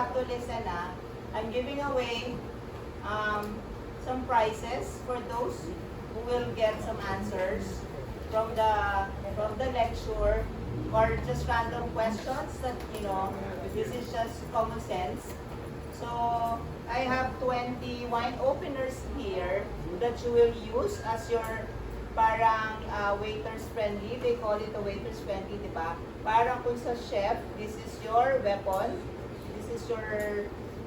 have to listen. I'm giving away some prizes for those who will get some answers from the lecture, or just random questions that, this is just common sense. So I have 20 wine openers here that you will use as your parang waiters friendly. They call it a waiters friendly, di ba? Parang kung sa chef, this is your weapon. This is your,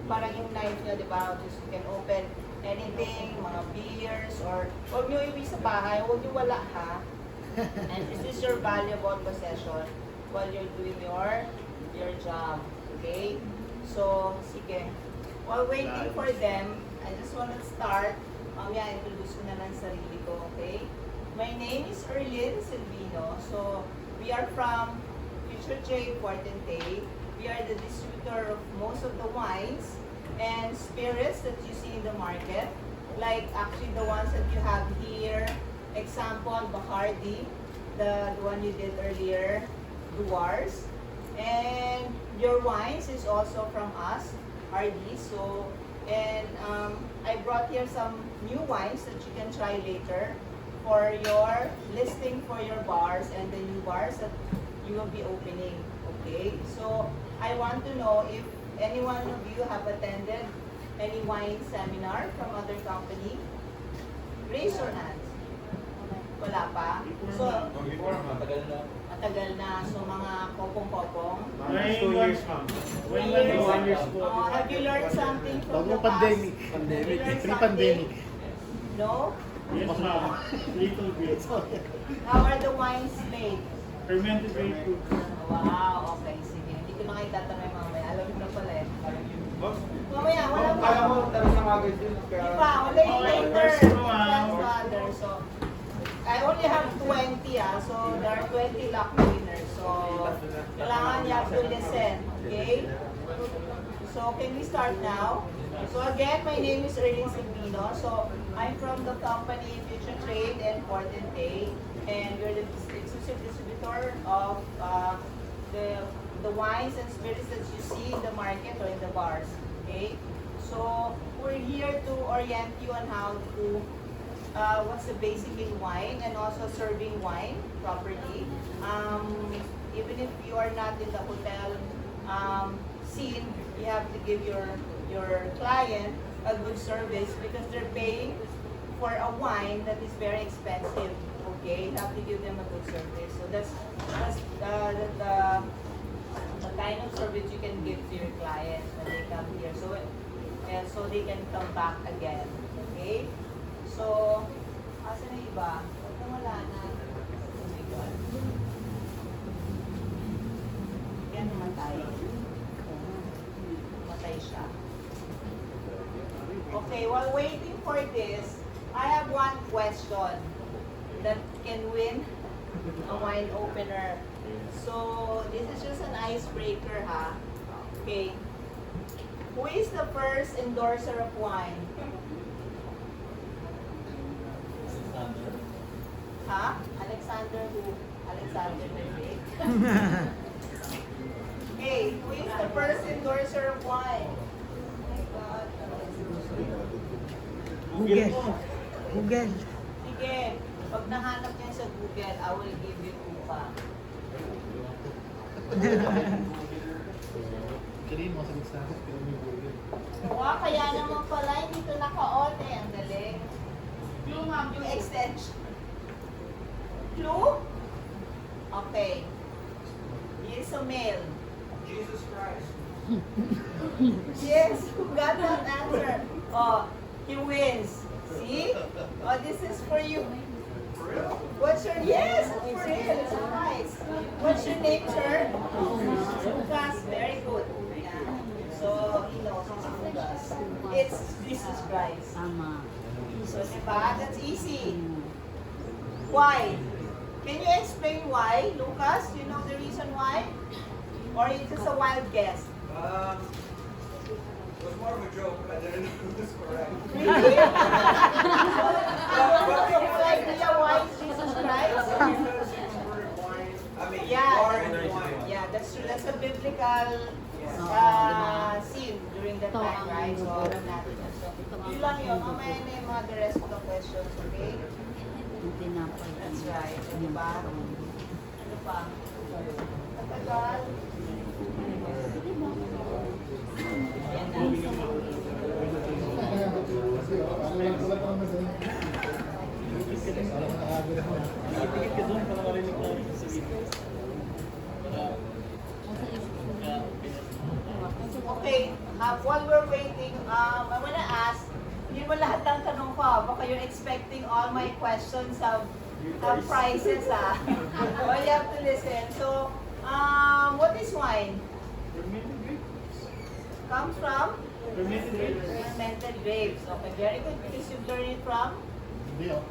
parang yung knife nyo, di ba? Just you can open anything, mga beers, or huwag nyo iwi sa bahay, huwag nyo wala ha. And this is your valuable possession while you're doing your job. Okay? So, sige. While waiting for them, I just want to start. Introduce ko na lang sarili ko, okay? My name is Erlyn Silvino. So, we are from Future Trade Fortente. We are the distributor of most of the wines and spirits that you see in the market. Like actually the ones that you have here. Example, Bacardi, the one you did earlier, Duars. And your wines is also from us, RD. So, and I brought here some new wines that you can try later for your listing for your bars and the new bars that you will be opening. Okay, so I want to know if any one of you have attended any wine seminar from other company. Raise your hands. Wala pa? So, matagal na. So, mga kopong-kopong. 2 years, ma'am. 1 years po. Have you learned something from the past? Pandemic. Pre-pandemic. No? Yes, ma'am. Little bit. How are the wines made? Fermented grape fruit. Wow, okay, sige. Hindi ko na kayo tatanungin mamaya. Alam mo na pala eh. Mamaya, wala pa. Kaya mo, tapos na mga ganyan. Di pa, wala yung later. That's father. So, I only have 20 so there are 20 luck winners. So, kailangan you have to listen, okay? So, can we start now? So again, my name is Erlyn Silvino. So, I'm from the company Future Trade and Fortente, and we're the exclusive distributor of the wines and spirits that you see in the market or in the bars. Okay, so we're here to orient you on how to what's the basic in wine and also serving wine properly. Even if you are not in the hotel scene, you have to give your client a good service because they're paying for a wine that is very expensive. Okay, you have to give them a good service. So that's the kind of service you can give to your clients when they come here. So they can come back again. Okay. So, asa na iba? Huwag na wala na. Oh my God. Yan namatay. Matay siya. Okay, while waiting for this, I have one question that can win a wine opener. So, this is just an icebreaker, ha? Okay. Who is the first endorser of wine? Ha? Alexander who? Alexander David? Hey, who is the first endorser of wine? Oh my God. Google. Sige, pag nahanap niya sa Google, I will give you upa. Kirin mo sa lista. Wow, kaya naman pala, hindi ito naka-on eh. Ang galing. Clue, ma'am, yung extension. Clue? Okay. He is a male. Jesus Christ. Yes, who got that answer? Oh, he wins. See? Oh, this is for you. For real? What's your yes? For real, it's nice. What's your name, sir? Lucas. Very good. Yeah. So he knows Lucas. It's Jesus Christ. So diba? That's easy. Why? Can you explain why, Lucas? You know the reason why? Or it's just a wild guess? It was more of a joke. I didn't know it was correct. Really? What you like Leah why Jesus Christ? Because it was word wine. I mean, Yeah. water and wine. Yeah, that's true. That's a biblical seen during that time, right? So, alam natin yun. So, yun lang yun. Mamaya na yung mga the rest of the questions, okay? That's right. Ano ba? Ano pa? Katagal. Yan na. Tikit ka doon para marinig ko sa video. Okay, while we're waiting, I wanna ask, hindi mo lahat ng tanong ko, baka you're expecting all my questions have prizes, But you have to listen. So, what is wine? Fermented grapes. Comes from? Fermented grapes. Fermented grapes. Okay, very good because you've learned it from? Hindi oh.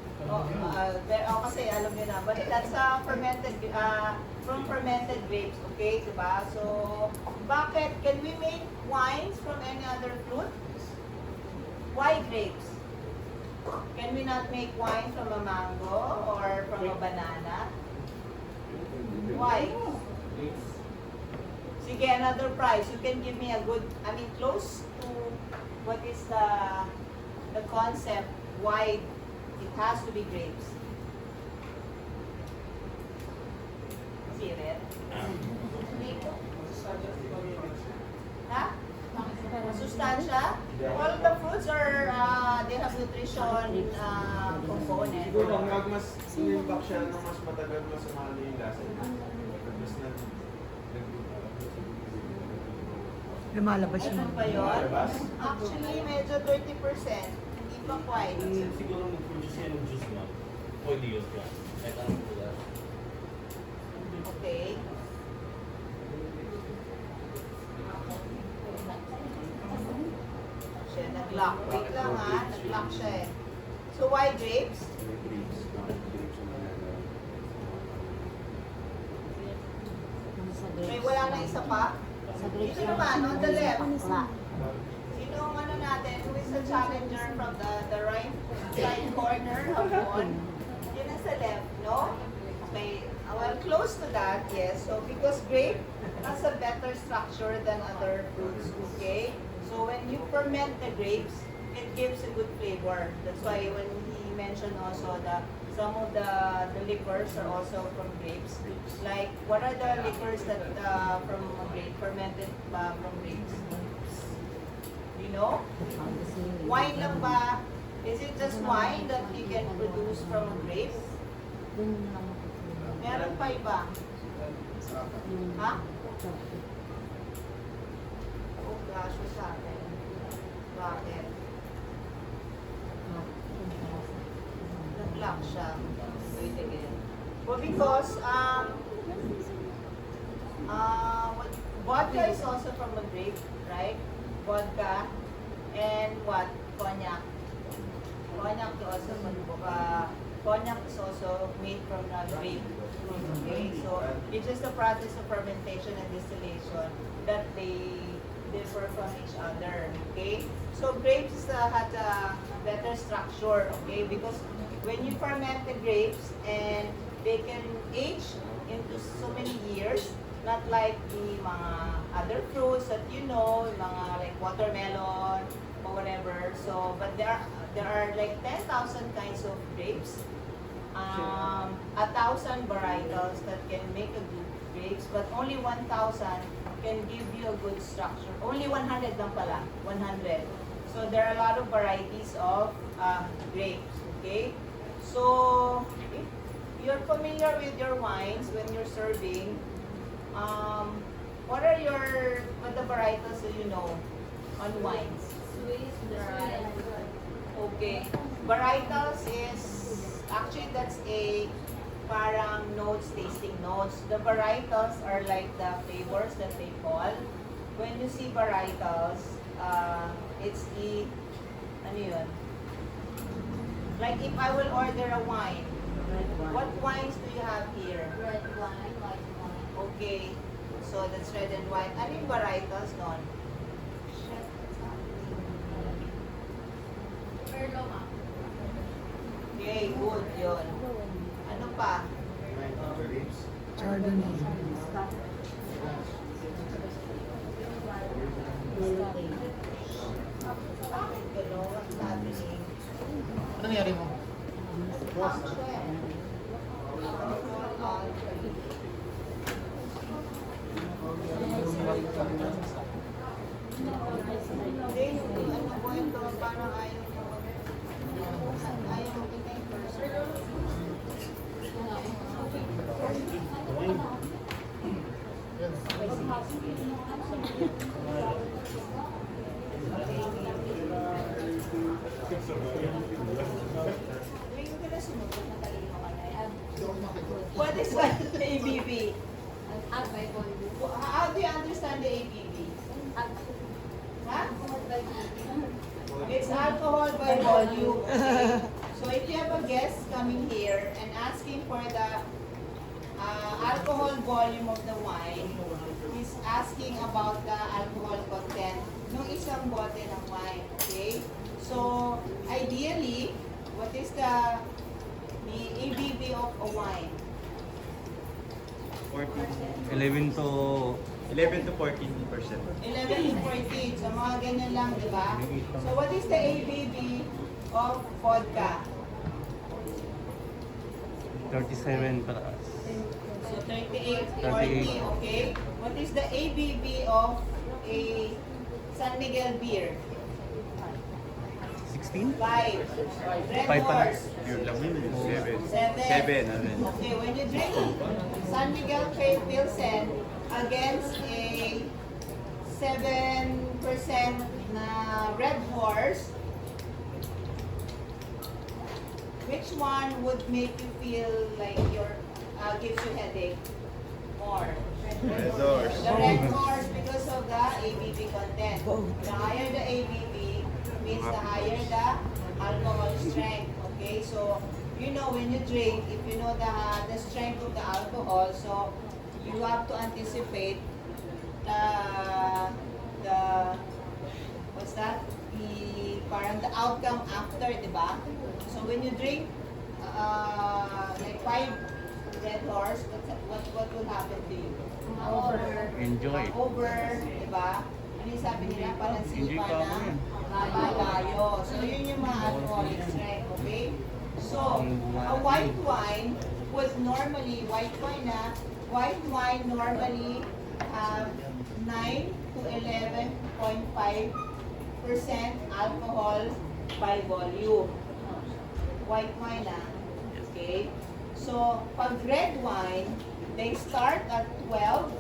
Kasi alam niyo na. But that's from fermented grapes, okay? Diba? So, bakit? Can we make wines from any other fruit? Why grapes? Can we not make wine from a mango or from a banana? Why? Sige, another prize. You can give me a good, close to what is the concept, why it has to be grapes. See it? Ha? Sustansya? All the fruits are, they have nutrition component. Siguro hanggang mas sinimbak siya ng mas matagal, mas umano yung lasa niya. Mas Lumalabas Ano ba yun? Actually, medyo 30%. Hindi pa quite. Siguro mag-produce yan ng juice mo. Pwede yun ka. Kahit anong pula. Okay. Siya, nag-lock. Wait lang nag-lock siya eh. So, why grapes? May wala na isa pa? Dito naman, on the left. Sino ang natin? Who is the challenger from the right side corner of one? Yun ang sa left, no? Okay. Well, close to that, yes. So, because grape has a better structure than other fruits, okay? So, when you ferment the grapes, it gives a good flavor. That's why when he mentioned also that some of the liquors are also from grapes. Like, what are the liquors that from grape, fermented from grapes? You know? Wine lang ba? Is it just wine that you can produce from a grape? Meron pa iba? Ha? Oh gosh, what's happened? Bakit? Nag-lock siya. Wait again. Well, because, vodka is also from a grape, right? Vodka and what? Cognac. Cognac is also cognac is also made from a grape. Okay, so it's just the process of fermentation and distillation that they differ from each other. Okay, so grapes had a better structure. Okay, because when you ferment the grapes and they can age into so many years, not like the mga other fruits that you know, mga like watermelon or whatever. So, but there are like 10,000 kinds of grapes. 1,000 varietals that can make a good grapes, but only 1,000 can give you a good structure. Only 100 lang pala, 100. So there are a lot of varieties of grapes, okay? So, if you're familiar with your wines when you're serving, what are the varietals that you know on wines? Sweet, dry. Okay. Varietals is, actually that's a parang notes, tasting notes. The varietals are like the flavors that they call. When you see varietals, it's the, ano yun? Like if I will order a wine, what wines do you have here? Red wine, white wine. Okay. So that's red and white. Ano yung varietals nun? Perloma. Okay, good yun. Ano pa? Bakit gano'n? What's happening? Ano nangyari mo? Hindi, yung ano po ito, parang ayaw nyo. Ayaw mo tingnan first. What is that ABV? How do you understand the ABV? Huh? It's alcohol by volume. Okay? So if you have a guest coming here and asking for the alcohol volume of the wine, he's asking about the alcohol content ng isang bote ng wine. Okay? So ideally, what is the ABV of a wine? 11 to 11 to 14%. 11 to 14. So mga ganyan lang, di ba? So what is the ABV of vodka? 37 pataas. So 38, 40, okay? What is the ABV of a San Miguel beer? 16? 5. Red Five pa lang. Horse. Pure lang yun. 7. 7. 7. Okay, when you drink San Miguel Pale Pilsen against a 7% na Red Horse, which one would make you feel like gives you headache more? Red Horse. The Red Horse because of the ABV content. The higher the ABV means the higher the alcohol strength. Okay, so you know when you drink, if you know the strength of the alcohol, so you have to anticipate the what's that? Parang the outcome after, di ba? So when you drink like 5 Red Horse, what will happen to you? Enjoy. Over, di ba? Ano yung sabi nila? Parang Enjoy sipa ka ako na yan. layo. So yun yung mga alcoholic strength, okay? So, a white wine was normally, white wine normally have 9 to 11.5% alcohol by volume. White wine, okay? So, pag red wine, they start at 12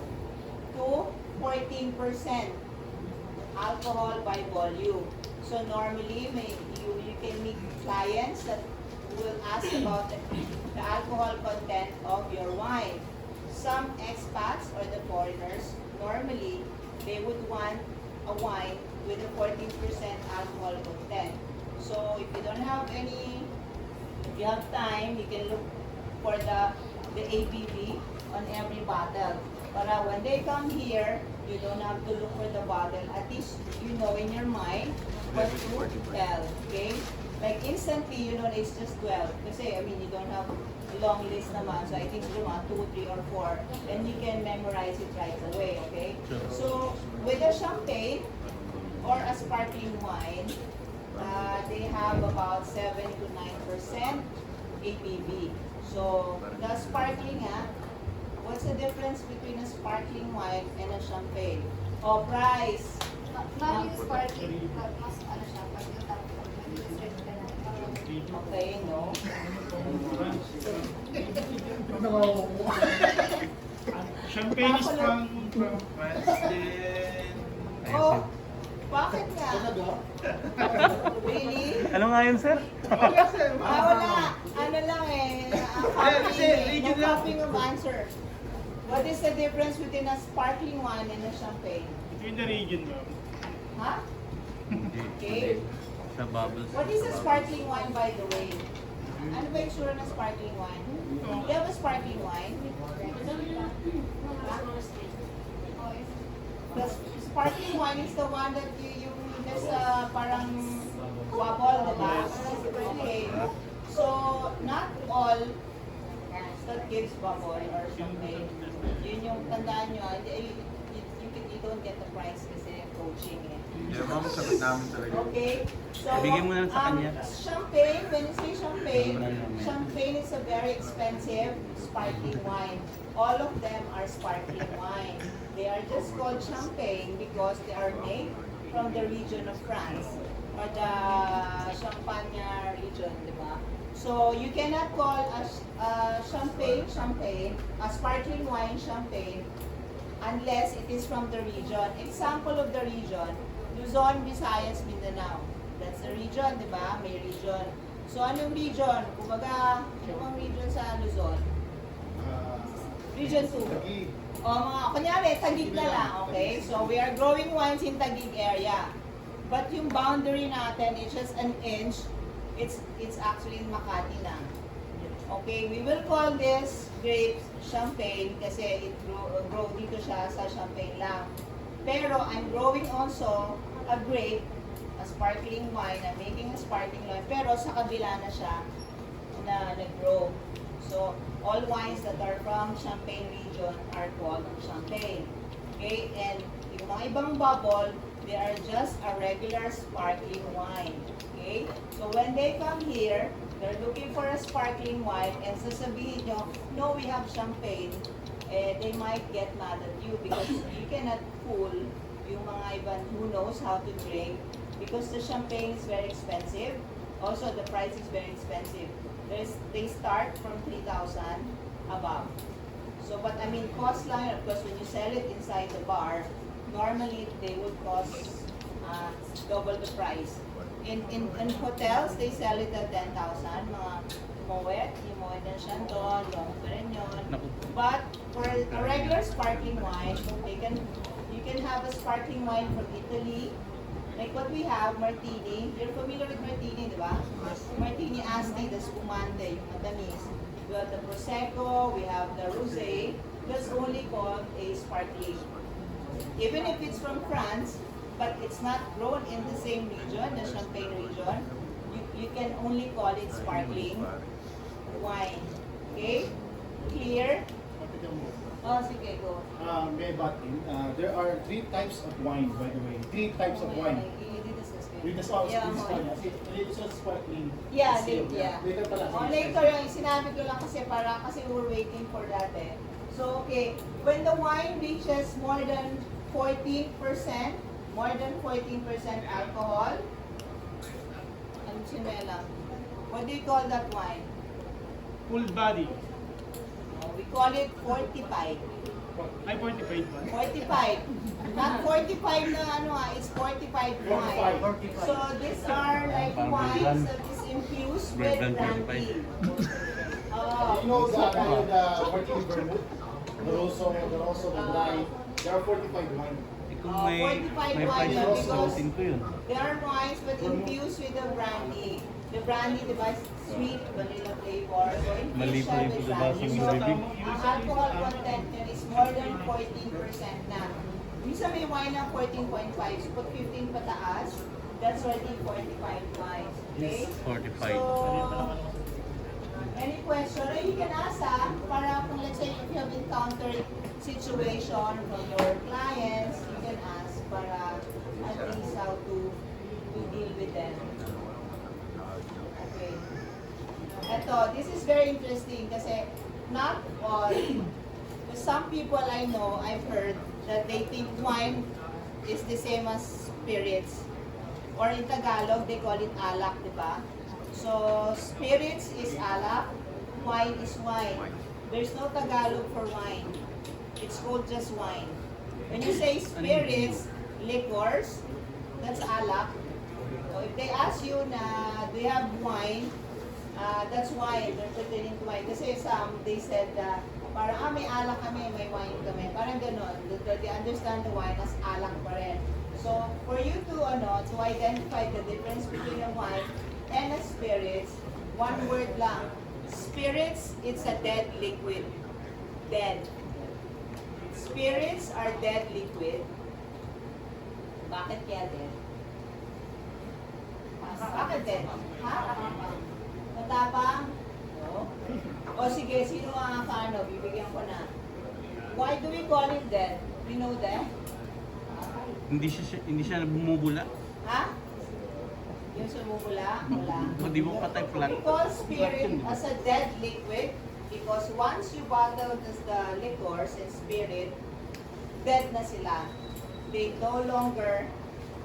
to 14% alcohol by volume. So normally, you can meet clients that will ask about the alcohol content of your wine. Some expats or the foreigners, normally, they would want a wine with a 14% alcohol content. So if you don't have any, if you have time, you can look for the ABV on every bottle. Para when they come here, you don't have to look for the bottle. At least you know in your mind what to tell, okay? Like instantly, you know it's just 12. Kasi, I mean, you don't have a long list naman. So I think you want 2, 3, or 4. Then you can memorize it right away, okay? So with a champagne or a sparkling wine, they have about 7 to 9% ABV. So the sparkling, what's the difference between a sparkling wine and a champagne? Oh, price. Ma'am, yung sparkling, mas ano siya, pag yung tapos mag-restrict ka na. Okay, no? Champagne is from France, then... Oh, bakit nga? Really? Ano nga yun, sir? Wala. Ano lang eh. Kasi region lang. Copying of answer. What is the difference between a sparkling wine and a champagne? Between the region, ma'am. Huh? Hindi. Okay. Sa bubbles. What is a sparkling wine, by the way? Ano ba yung sure na sparkling wine? Do you have a sparkling wine? Huh? The sparkling wine is the one that you just parang wabble, diba? Okay. So, not all that gives bubble or something tandaan nyo, you don't get the price kasi coaching eh. Yeah, ma'am, sagot namin talaga. Okay? So, Bigyan mo na lang sa kanya. Champagne, when you say champagne, Ano naman? champagne is a very expensive sparkling wine. All of them are sparkling wine. They are just called champagne because they are made from the region of France or the Champagne region, di ba? So, you cannot call a champagne, a sparkling wine champagne, unless it is from the region. Example of the region, Luzon, Visayas, Mindanao. That's the region, di ba? May region. So, anong region? Kumbaga, ano ang region sa Luzon? Region 2. O, mga, kunyari, Taguig na lang, okay? So, we are growing wines in Taguig area. But yung boundary natin is just an inch. It's actually in Makati na. Okay, we will call this grapes champagne kasi it grow dito siya sa champagne lang. Pero I'm growing also a grape, a sparkling wine. I'm making a sparkling wine. Pero sa kabila na siya na nag-grow. So, all wines that are from Champagne region are called champagne. Okay, and yung mga ibang bubble, they are just a regular sparkling wine. Okay? So when they come here, they're looking for a sparkling wine and sasabihin nyo, no, we have champagne. They might get mad at you because you cannot fool yung mga iban who knows how to drink because the champagne is very expensive. Also, the price is very expensive. They start from 3,000 above. So, but I mean, cost lang, of course, when you sell it inside the bar, normally they would cost double the price. In hotels, they sell it at 10,000, mga Moet, yung Moet ng Shandon, yung Perignon. But for a regular sparkling wine, you can have a sparkling wine from Italy. Like what we have, Martini. You're familiar with Martini, di ba? Martini Asti, the spumante, yung matamis. We have the Prosecco, we have the Rosé. That's only called a sparkling. Even if it's from France, but it's not grown in the same region, the Champagne region, you can only call it sparkling wine. Okay? Clear? Oh, sige, go. May batin. There are 3 types of wine, by the way. 3 types of wine. Dito sa sparkling. Yeah, yeah. Later pala. Oh, later, yung sinabi ko lang kasi we're waiting for that eh. So, okay, when the wine reaches more than 14% alcohol, ano sinela? What do you call that wine? Full body. Oh, we call it 45. Ay, 45 ba? 45. Not 45 na ano it's 45 wine. 45. So these are like wines that is infused with brandy. You know the Martini Vermouth, the Rosso, the Blind. There are 45 wine. Kung may 45 price wine na because susutin ko yun. there are wines but infused with the brandy. The brandy, diba, sweet vanilla flavor. So Mali infused pa siya yung with palabasa brandy. mo, So baby. ang alcohol content niya is more than 14% na. Minsan may wine na 14.5, so pag 15 pataas, that's already 45 wines. Okay? 45. So, any question? Or you can ask para kung let's say if you have encountered situation from your clients, you can ask para at least how to deal with them. Okay. Eto, this is very interesting kasi not all, some people I know, I've heard that they think wine is the same as spirits. Or in Tagalog, they call it alak, di ba? So, spirits is alak, wine is wine. There's no Tagalog for wine. It's called just wine. When you say spirits, liquors, that's alak. So, if they ask you na, do you have wine? That's wine. They're pertaining to wine. Kasi some, they said that, parang, may alak kami, may wine kami. Parang ganon. They understand the wine as alak pa rin. So, for you to identify the difference between a wine and a spirits, one word lang. Spirits, it's a dead liquid. Dead. Spirits are dead liquid. Bakit kaya dead? Bakit dead? Ha? Matapang? O sige, sino ang bibigyan ko na. why do we call it dead? We know that? Hindi siya bumubula. Ha? Yung sumubula? Wala. Hindi mo patay flat. We call spirit as a dead liquid because once you bottle the liquors and spirit, dead na sila. They no longer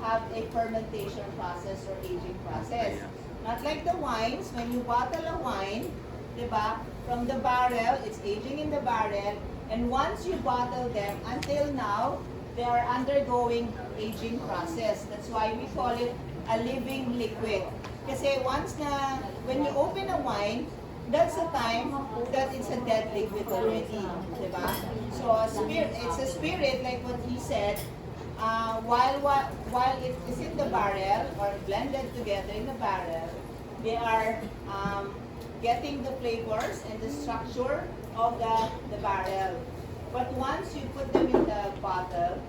have a fermentation process or aging process. Not like the wines, when you bottle a wine, diba, from the barrel, it's aging in the barrel, and once you bottle them, until now, they are undergoing aging process. That's why we call it a living liquid. Kasi once na, when you open a wine, that's the time that it's a dead liquid already, diba? So it's a spirit, like what he said, while it is in the barrel or blended together in the barrel, they are getting the flavors and the structure of the barrel. But once you put them in the bottle,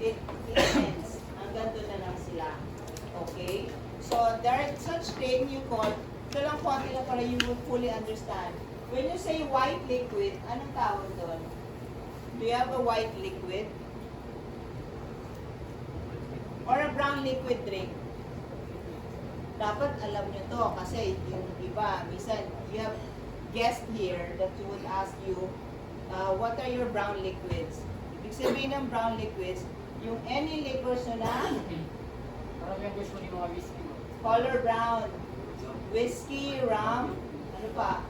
it ends. Hanggang doon na lang sila. Okay? So there is such thing you call, ito lang konti lang para you will fully understand. When you say white liquid, anong tawag doon? Do you have a white liquid? Or a brown liquid drink? Dapat alam nyo to kasi yung iba, minsan you have guests here that would ask you, what are your brown liquids? Ibig sabihin ng brown liquids, yung any liquors na Parang yung gusto ni mga whiskey. color brown, whiskey, rum, ano pa?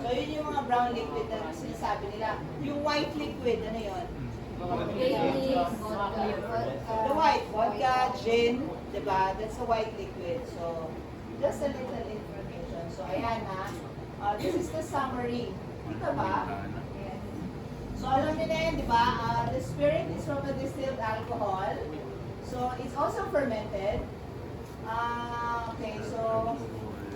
So yun yung mga brown liquid na sinasabi nila. Yung white liquid, ano yun? Baileys, vodka, The white, vodka, gin, diba? That's a white liquid. So, just a little information. So, ayan ha. This is the summary. Ito ba? Ayan. So, alam niyo na yun, diba? The spirit is from a distilled alcohol. So, it's also fermented. Okay, so,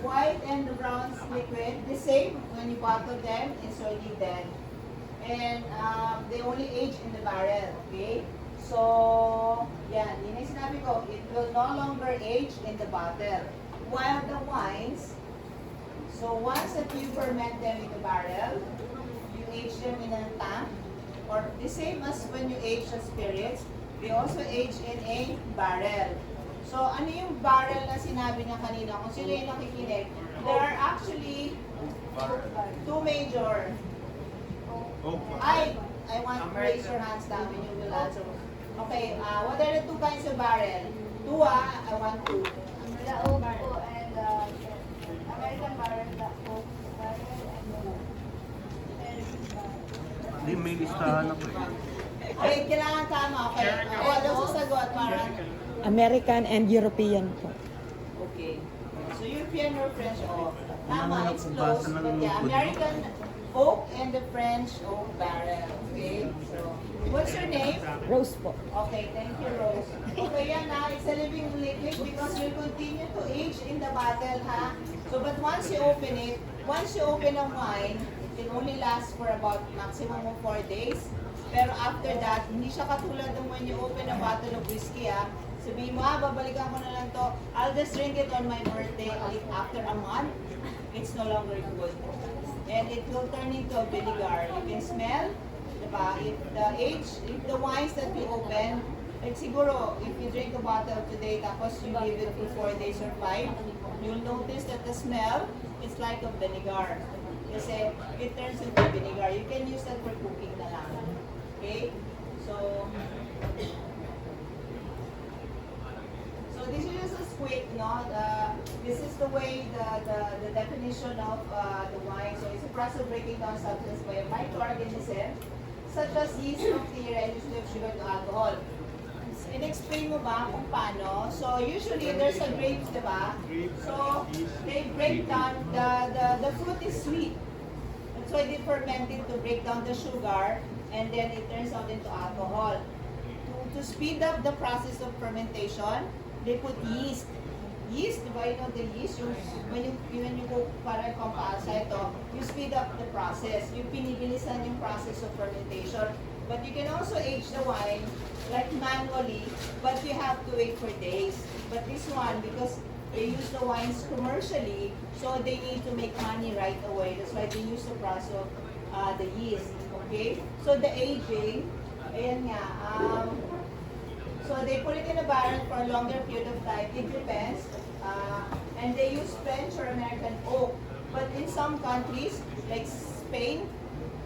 white and the brown liquid, the same. When you bottle them, it's already dead. And they only age in the barrel, okay? So, yan, yun yung sinabi ko, it will no longer age in the bottle. While the wines, so once that you ferment them in the barrel, you age them in a tank, or the same as when you age the spirits, they also age in a barrel. So, ano yung barrel na sinabi niya kanina? Kung sino yung nakikinig, there are actually two major. I want to raise your hands down when you will answer. Okay, what are the two kinds of barrel? Two, I want two. the oak po and American barrel, the oak barrel and the American barrel. Hindi, may listahan ako eh. Okay, kailangan tama. Okay, ano sasagot? Parang, American and European po. okay. So European or French oak? Tama, Ano, it's nagbasa close. ng But yeah, lingkod, no? American oak and the French oak barrel. Okay, so what's your name? Rose po. Okay, thank you, Rose. Okay, yan na. It's a living liquid because we'll continue to age in the bottle, ha? So, but once you open it, once you open a wine, it can only last for about maximum of 4 days. Pero after that, hindi siya katulad ng when you open a bottle of whiskey, ha? Sabihin mo, babalikan ko na lang to. I'll just drink it on my birthday. After a month, it's no longer good. And it will turn into a vinegar. You can smell. Diba? If the wines that we open, like siguro, if you drink a bottle today, tapos you leave it for 4 days or 5, you'll notice that the smell is like a vinegar. Kasi it turns into vinegar. You can use that for cooking na lang. Okay? So this is just a quick, no? This is the way the definition of the wine. So it's a process of breaking down substance by a microorganism, such as yeast, bacteria, and usually of sugar to alcohol. In-explain mo ba kung paano? So usually there's a grapes, di ba? So they break down, the fruit is sweet. That's why they ferment it to break down the sugar, and then it turns out into alcohol. To speed up the process of fermentation, they put yeast. Yeast, di ba? You know the yeast, when you go para pampasa ito, you speed up the process. You pinibilisan yung process of fermentation. But you can also age the wine like manually, but you have to wait for days. But this one, because they use the wines commercially, so they need to make money right away. That's why they use the process of the yeast. Okay? So the aging, ayan nga, so they put it in a barrel for a longer period of time. It depends. And they use French or American oak. But in some countries, like Spain,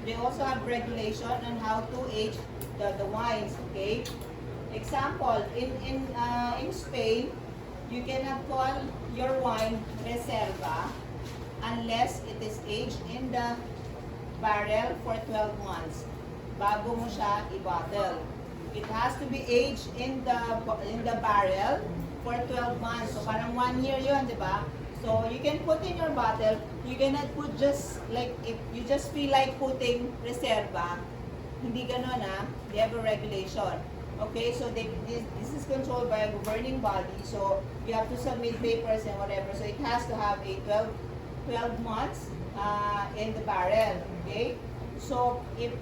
they also have regulation on how to age the wines, okay? Example, in Spain, you cannot call your wine reserva unless it is aged in the barrel for 12 months bago mo siya i-bottle. It has to be aged in the barrel for 12 months. So parang 1 year yun, di ba? So you can put in your bottle, you cannot put just like, if you just feel like putting reserva, hindi ganun they have a regulation. Okay, so this is controlled by a governing body, so you have to submit papers and whatever, so it has to have a 12 months in the barrel, okay? So, if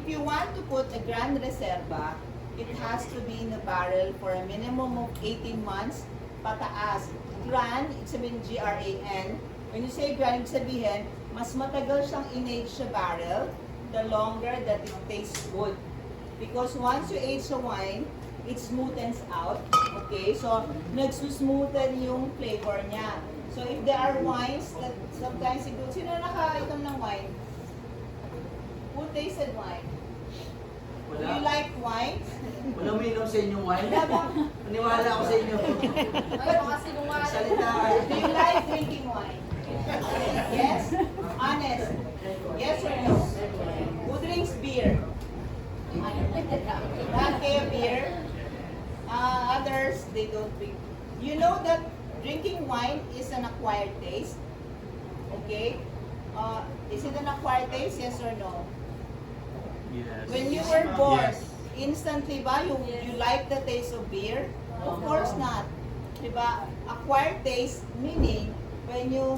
you want to put a Grand Reserva, it has to be in the barrel for a minimum of 18 months pataas. Grand, it's sabihin G-R-A-N. When you say Grand, it's sabihin, mas matagal siyang in-age sa barrel, the longer that it tastes good. Because once you age the wine, it smoothens out. Okay, so nagsusmoothen yung flavor niya. So if there are wines that sometimes sino nakaitom ng wine? Who tasted wine? Do you like wines? Walang uminom sa inyong wine. Wala ba? Maniwala ako sa inyo. Ay, baka sinungaling. Salita kayo. Do you like drinking wine? Yes? Honest? Yes or no? Who drinks beer? Not kayo beer. Others, they don't drink. You know that drinking wine is an acquired taste? Okay? Is it an acquired taste? Yes or no? Yes. When you were born, Yes. instantly ba you like the taste of beer? Of course not. Diba? Acquired taste meaning when you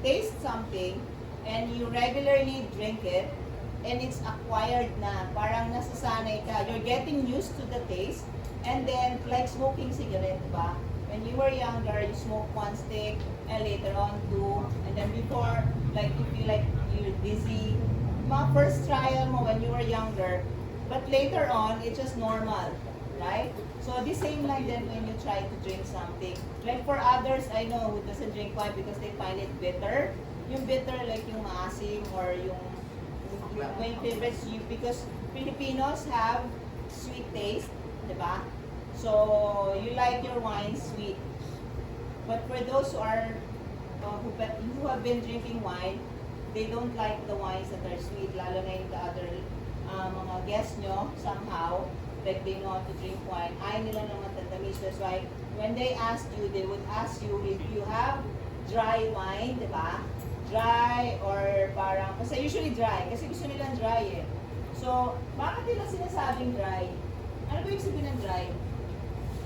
taste something and you regularly drink it and it's acquired na, parang nasasanay ka, you're getting used to the taste, and then like smoking cigarette, diba? When you were younger, you smoke one stick and later on two, and then before, like you feel like you're dizzy, mga first trial mo when you were younger, but later on, it's just normal, right? So the same like then when you try to drink something. Like for others, I know who doesn't drink wine because they find it bitter. Yung bitter, like yung maasim or yung favorites, because Filipinos have sweet taste, diba? So you like your wine sweet. But for those who are who have been drinking wine, they don't like the wines that are sweet, lalo na yung the other mga guests nyo, somehow, like they know how to drink wine. Ayaw nila ng matatamis. That's why, when they ask you, they would ask you if you have dry wine, di ba? Dry or parang, kasi usually dry, kasi gusto nilang dry eh. So, bakit nila sinasabing dry? Ano ba yung sabihin ng dry?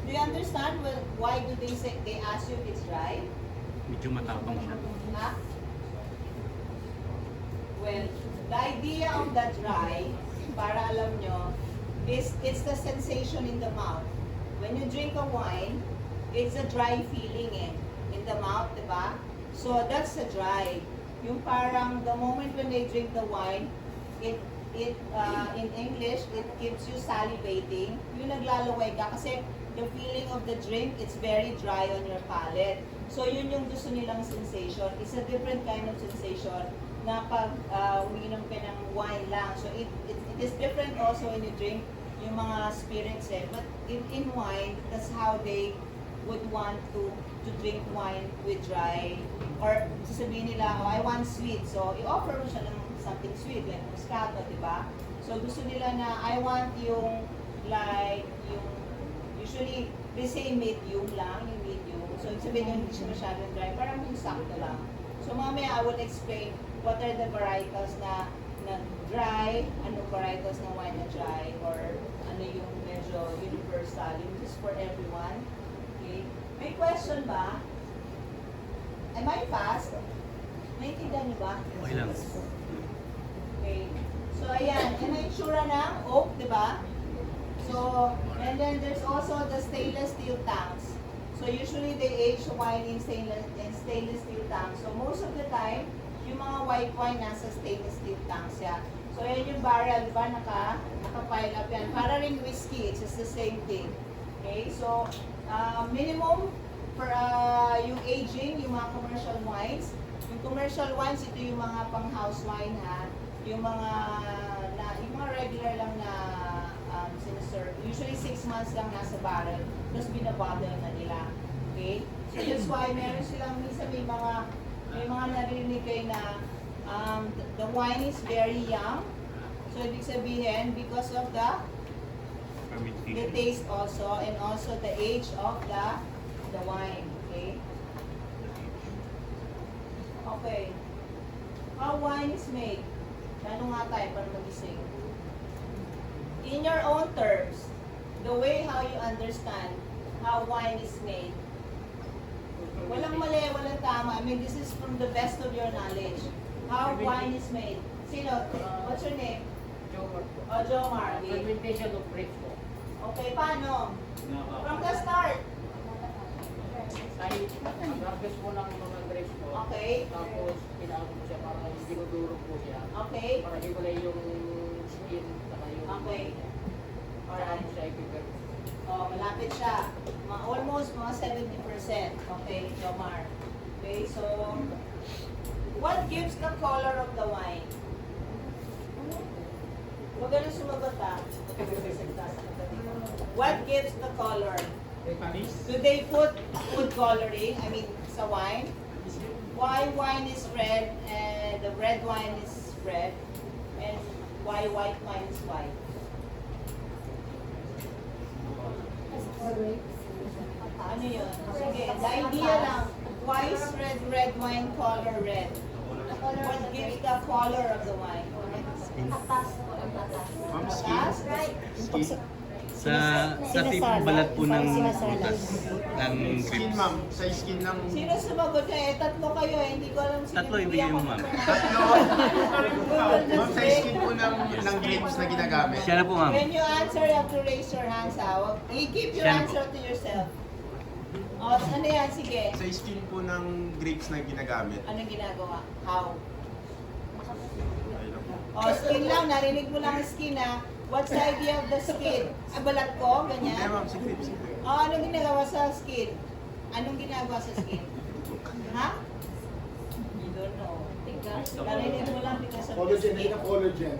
Do you understand why do they ask you if it's dry? Medyo matapang siya. Ha? Well, the idea of the dry, para alam nyo, is it's the sensation in the mouth. When you drink a wine, it's a dry feeling in the mouth, diba? So that's a dry. Yung parang the moment when they drink the wine, it in English, it keeps you salivating. Yung naglalaway ka kasi the feeling of the drink, it's very dry on your palate. So yun yung gusto nilang sensation. It's a different kind of sensation na pag umiinom ka ng wine lang. So it is different also when you drink yung mga spirits eh. But in wine, that's how they would want to drink wine with dry. Or sasabihin nila, oh, I want sweet. So i-offer mo siya ng something sweet, like Moscato, di ba? So gusto nila na, I want yung, like, yung, usually, they say medium lang, yung medium. So sabihin nyo, hindi siya masyadong dry, parang yung sakto lang. So mamaya, I will explain what are the varietals na dry, ano varietals na wine na dry, or ano yung medyo universal, yung just for everyone. Okay? May question ba? Am I fast? Naintindihan niyo ba? Okay lang. Okay. So ayan, yan ang itsura ng oak, di ba? So, and then there's also the stainless steel tanks. So usually they age wine in stainless steel tanks. So most of the time, yung mga white wine nasa stainless steel tanks yan. So, yan yung barrel, di ba? Naka-pile up yan. Para rin whiskey, it's just the same thing. Okay, so, minimum for yung aging, yung mga commercial wines. Yung commercial wines, ito yung mga pang-house wine ha. Yung mga regular lang na sinaserve. Usually 6 months lang nasa barrel, tapos binabottle na nila. Okay? So that's why meron silang minsan may mga narinig kayo na the wine is very young. So ibig sabihin, because of the taste also, and also the age of the wine. Okay? Okay. How wine is made? Ano nga tayo para magising? In your own terms, the way how you understand how wine is made. Walang mali, walang tama. I mean, this is from the best of your knowledge. How wine is made. Sino? What's your name? Jomar po. Oh, Jomar. Okay. Fermentation of grapes po. Okay, paano? From the start. Kahit mag-harvest po ng mga grapes po. Okay. Tapos, pinako po siya para dinudurog po siya. Okay. Para hiwalay yung skin, saka yung... Okay. Alright. Tapos siya i-prepare. Oh, malapit siya. Almost mga 70%. Okay, Jomar. Okay, so what gives the color of the wine? Huwag ganun sumagot ha. What gives the color? Do they put food coloring? I mean, sa wine? Why wine is red and the red wine is red? And why white wine is white? Ano yun? Sige, the idea lang. Why is red wine color red? What gives the color of the wine? Tatas? Sa tipong balat po ng butas ng Skin, grapes. ma'am. Sa skin ng... Sino sumagot niya? Tatlo kayo eh. Hindi ko alam sino. Tatlo ibigay mo, ma'am. Ma'am, sa skin po ng grapes na ginagamit. Siya na po, ma'am. When you answer, you have to raise your hands out. You keep your Siya na po. answer to yourself. O, ano yan? Sige. Sa skin po ng grapes na ginagamit. Anong ginagawa? How? O, skin lang. Narinig mo lang skin ha. What's the idea of the skin? Balat ko? Hindi, Ganyan? ma'am, sa grapes po. O, anong ginagawa sa skin? Anong ginagawa sa skin? Ha? You don't know. Narinig mo lang because of the Collagen, skin. na collagen.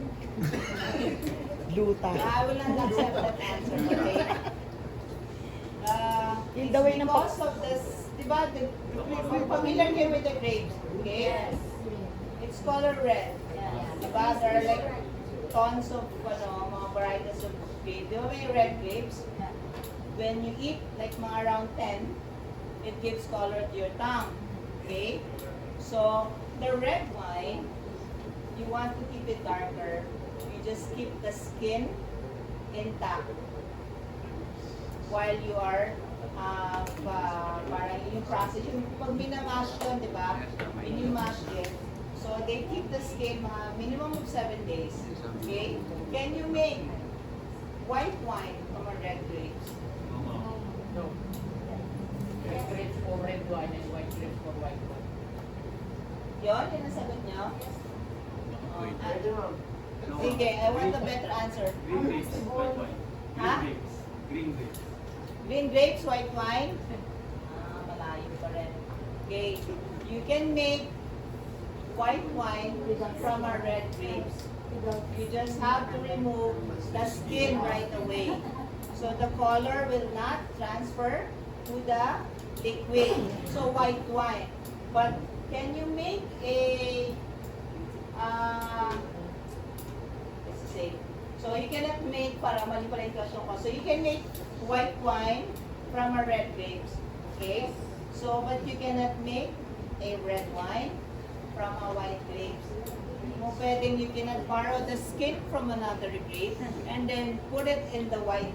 Gluta. I will not accept that answer, okay? Yung the way ng because of this, diba, we're familiar here with the grapes, okay? Yes. It's color red. Diba, there are like tons of, mga varieties of grapes. Diba may red grapes? When you eat, like mga around 10, it gives color to your tongue, okay? So, the red wine, you want to keep it darker, you just keep the skin intact while you are parang yung process, yung pag minamash yun, di ba? When you mash it, so they keep the skin mga minimum of 7 days. Okay? Can you make white wine from a red grapes? No. Red grapes for red wine and white grapes for white wine. Yun, yun ang sagot nyo? Wait. Pwede, ma'am. Sige, I want a better answer. Green grapes, white wine. Ha? Green grapes. Green grapes. Green grapes, white wine? Malayo pa rin. Okay, you can make white wine from a red grapes. You just have to remove the skin right away. So the color will not transfer to the liquid. So white wine. But can you make a, let's say, so you cannot make, para mali pala yung question ko. So you can make white wine from a red grapes. Okay? So, but you cannot make a red wine from a white grapes. Kung pwedeng you cannot borrow the skin from another grape and then put it in the white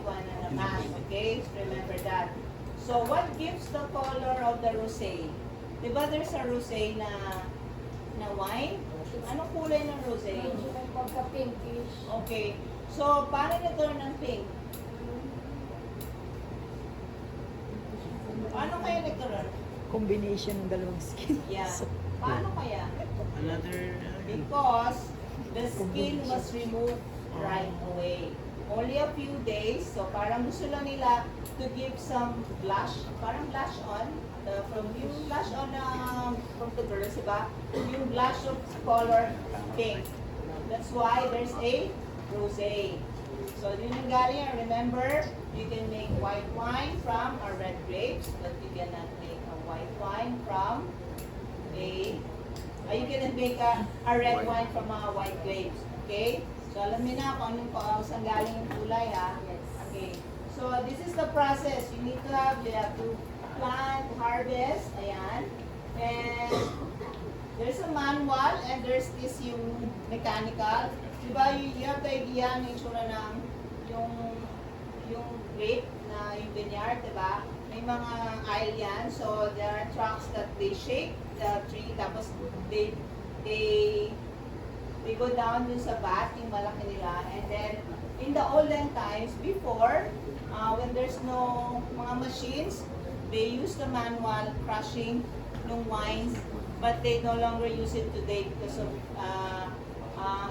one and the mash. Okay? So remember that. So what gives the color of the rosé? Diba there's a rosé na wine? Anong kulay ng rosé? May pagka-pinkish. Okay. So, paano nag-turn ng pink? Paano kaya nagkaroon? Combination ng dalawang skin. Yeah. Paano kaya? Another... Because the skin was removed right away. Only a few days, so parang gusto lang nila to give some blush, parang blush on, from yung blush on from the girls, diba? Yung blush of color pink. That's why there's a rosé. So yun yung galing, remember, you can make white wine from a red grapes, but you cannot make a white wine from you cannot make a red wine from a white grapes. Okay? So alam niyo na kung saan galing yung kulay, ha? Okay. So this is the process. You have to plant, harvest, ayan. And there's a manual and there's this yung mechanical. Diba, you have the idea ng itsura ng yung grape na yung vineyard, diba? May mga aisle yan. So there are trucks that they shake the tree, tapos they go down dun sa vat, yung malaki nila. And then, in the olden times, before, when there's no mga machines, they use the manual crushing ng wines, but they no longer use it today because of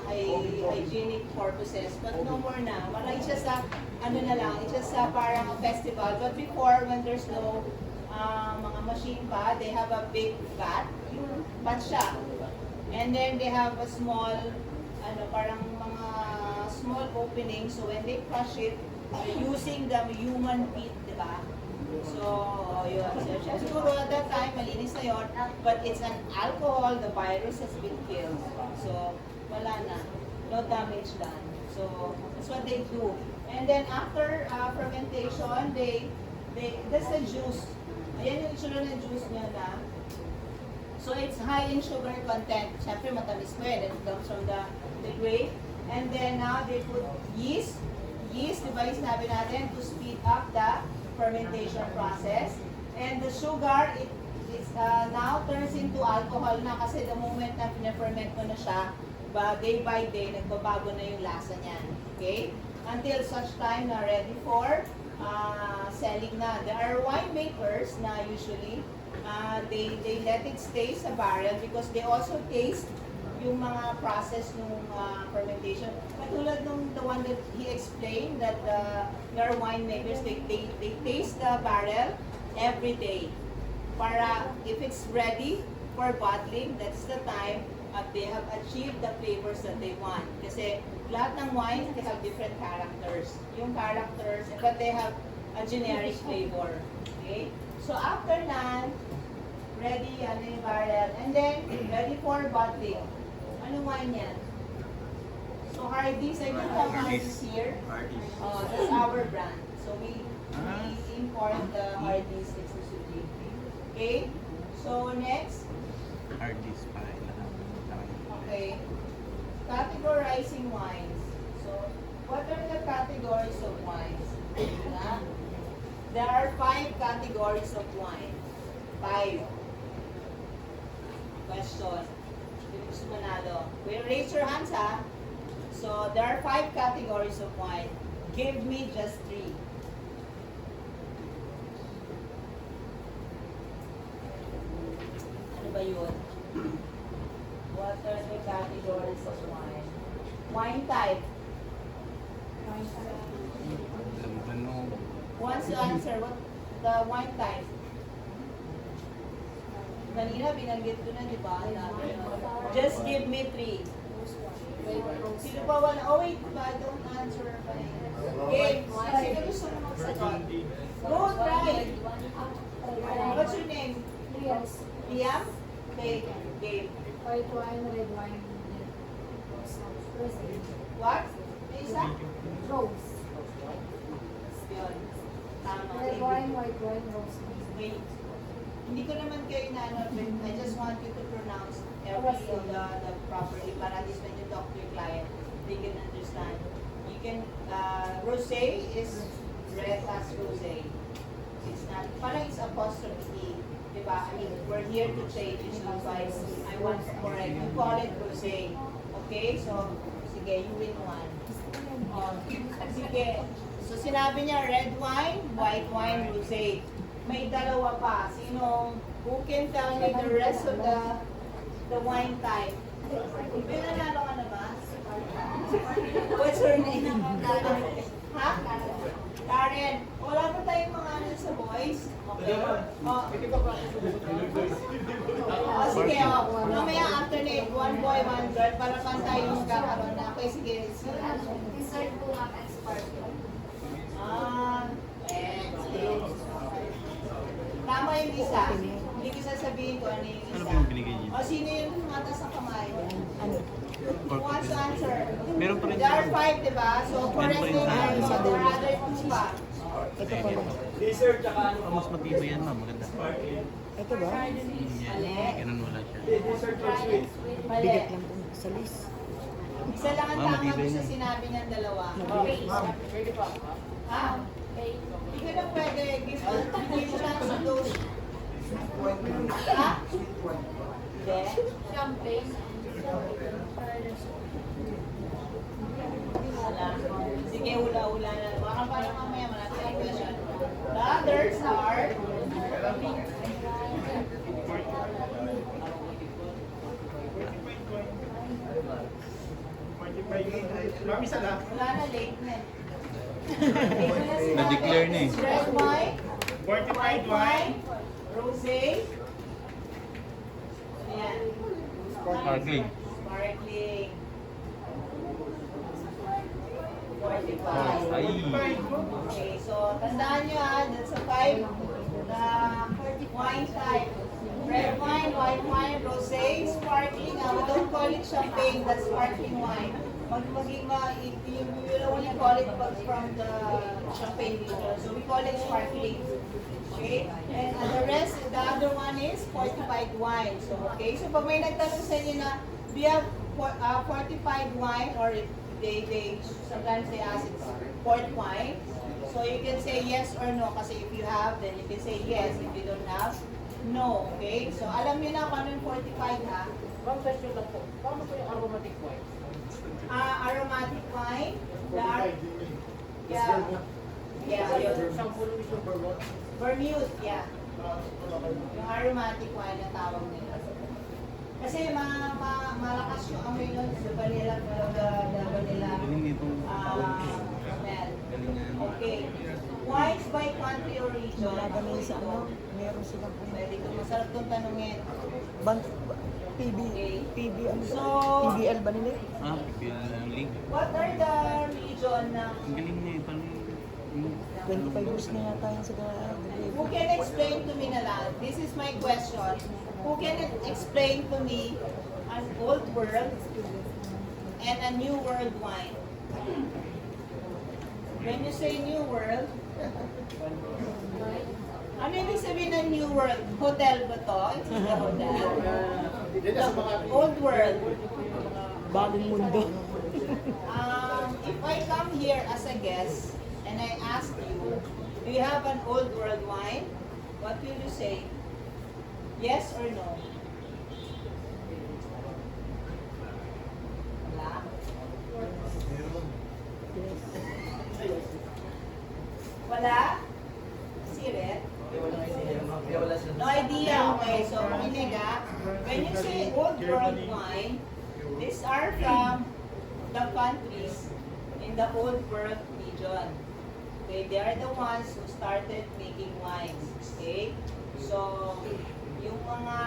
hygienic purposes. But no more na. Wala, it's just it's just parang a festival. But before, when there's no mga machine pa, they have a big vat, vat siya. And then they have a small, parang mga small opening. So when they crush it, using the human feet, di ba? So, yun. So, siguro at that time, malinis na yun. But it's an alcohol, the virus has been killed. So, wala na. No damage done. So, that's what they do. And then after fermentation, that's the juice. Ayan yung itsura ng juice niya na. So it's high in sugar content. Siyempre matamis ko yun. It comes from the grape. And then now they put yeast. Yeast, diba yung sinabi natin, to speed up the fermentation process. And the sugar, it now turns into alcohol na kasi the moment na pina-ferment mo na siya, day by day, nagbabago na yung lasa niyan. Okay? Until such time na ready for selling na. There are winemakers na usually they let it stay sa barrel because they also taste yung mga process ng fermentation. Katulad nung the one that he explained that there are winemakers, they taste the barrel every day. Para if it's ready for bottling, that's the time they have achieved the flavors that they want. Kasi lahat ng wines, they have different characters. Yung characters, but they have a generic flavor. Okay? So after that, ready, yung barrel, and then ready for bottling. Anong wine yan? So Hardy's, I don't have Hardy's here. That's our brand. So we import the Hardy's exclusively. Okay? So next. Hardy's pa rin. Okay. Categorizing wines. So what are the categories of wines? There are 5 categories of wine. 5. Question. Gusto manalo. Will raise your hands, ha? So there are 5 categories of wine. Give me just 3. Ano ba yun? What are the categories of wine? Wine type. Once you answer, what the wine type? Kanina, binanggit ko na, di ba? Just give me 3. Sino pa wala? Oh, wait, I don't answer. Okay, sino gusto mo magsagot? Go, try. What's your name? Liam? Okay, game. White wine, red wine, rose. What? May isa? Rose. Yun. Tama. Red wine, white wine, rose. Wait. Hindi ko naman kayo na I just want you to pronounce every the properly para at least when you talk to your client, they can understand. You can, rosé is red as rosé. It's not, parang it's apostrophe E. Diba? I mean, we're here to change it, so I want to correct. You call it rosé. Okay? So, sige, you win 1. Sige. So, sinabi niya red wine, white wine, rosé. May dalawa pa. Who can tell me the rest of the wine type? Pinanalo ka na ba? What's her name? Ha? Karen. Wala ba tayong mga ano sa boys? Okay. Oh. Oh, sige, oh. Mamaya after na one boy, one girl, para pantay yung magkakaroon na. Okay, sige. Dessert po ma'am and sparkling. Tama yung isa. Hindi ko sasabihin ko ano yung isa. Ano po yung binigay niyo? O, sino yung tumatas sa kamay? Ano? Who wants to answer? Meron pa rin There are dito. 5, di ba? So, correct pa rin name tayo. so there are other 2 pa. Ito pala. Dessert tsaka ano. Mas matibay yan, ma'am. Maganda. Ito ba? Yan. Ganun wala siya. Dessert or sweet. Mali. Bigat lang po sa list. Isa lang ang Ma'am, tama matibay doon sa yan. sinabi niyang dalawa. Pwede pa. Ha? Hindi ka na pwede. Give chance to those. Ha? Hindi. Champagne. Wala. Sige, hula-hula na. Baka para mamaya malaki ang question. The others are... Mami sala. Wala na, late na. Na-declare na eh. Red wine, Fortified white wine, rosé. Ayan. Sparkling. Sparkling. 45. Ay. Okay, so tandaan nyo that's a 5 wine type. Red wine, white wine, rosé, sparkling. We don't call it champagne, that's sparkling wine. You will only call it from the champagne region. So we call it sparkling. Okay? And the rest, the other one is fortified wine. So, okay? So pag may nagtanong sa inyo na, do you have fortified wine, or if they sometimes they ask it's port wine. So you can say yes or no. Kasi if you have, then you can say yes. If you don't have, no. Okay? So alam niyo na kung ano yung fortified, ha? One question lang po. Paano po yung aromatic wine? Aromatic wine. Fortified, Yeah. Yeah. Yung sample ng isang bermot. Vermouth, yeah. Yung aromatic wine na tawag nila. Kasi malakas yung amoy nun sa vanilla, Galing nitong smell. galingan. Okay. Wines by country or region. Nagaling sa ano, meron silang Pwede ko, masarap itong tanungin. PB, PB, ano ba? So- PBL ba nila? Pipil ang link. What are the region na Ang galing niya eh. Paano yung... 25 years na yata yung sa who can explain to me na lang? This is my question. Who can explain to me an old world and a new world wine? When you say new world, ano ibig sabihin ng new world? Hotel ba to? It's a hotel. Old world. Bagong mundo. If I come here as a guest and I ask you, do you have an old world wine? What will you say? Yes or no? Wala? Wala? Siret? No idea. Okay, so makinig ha. When you say old world wine, these are from the countries in the old world region. Okay, they are the ones who started making wines. Okay, so yung mga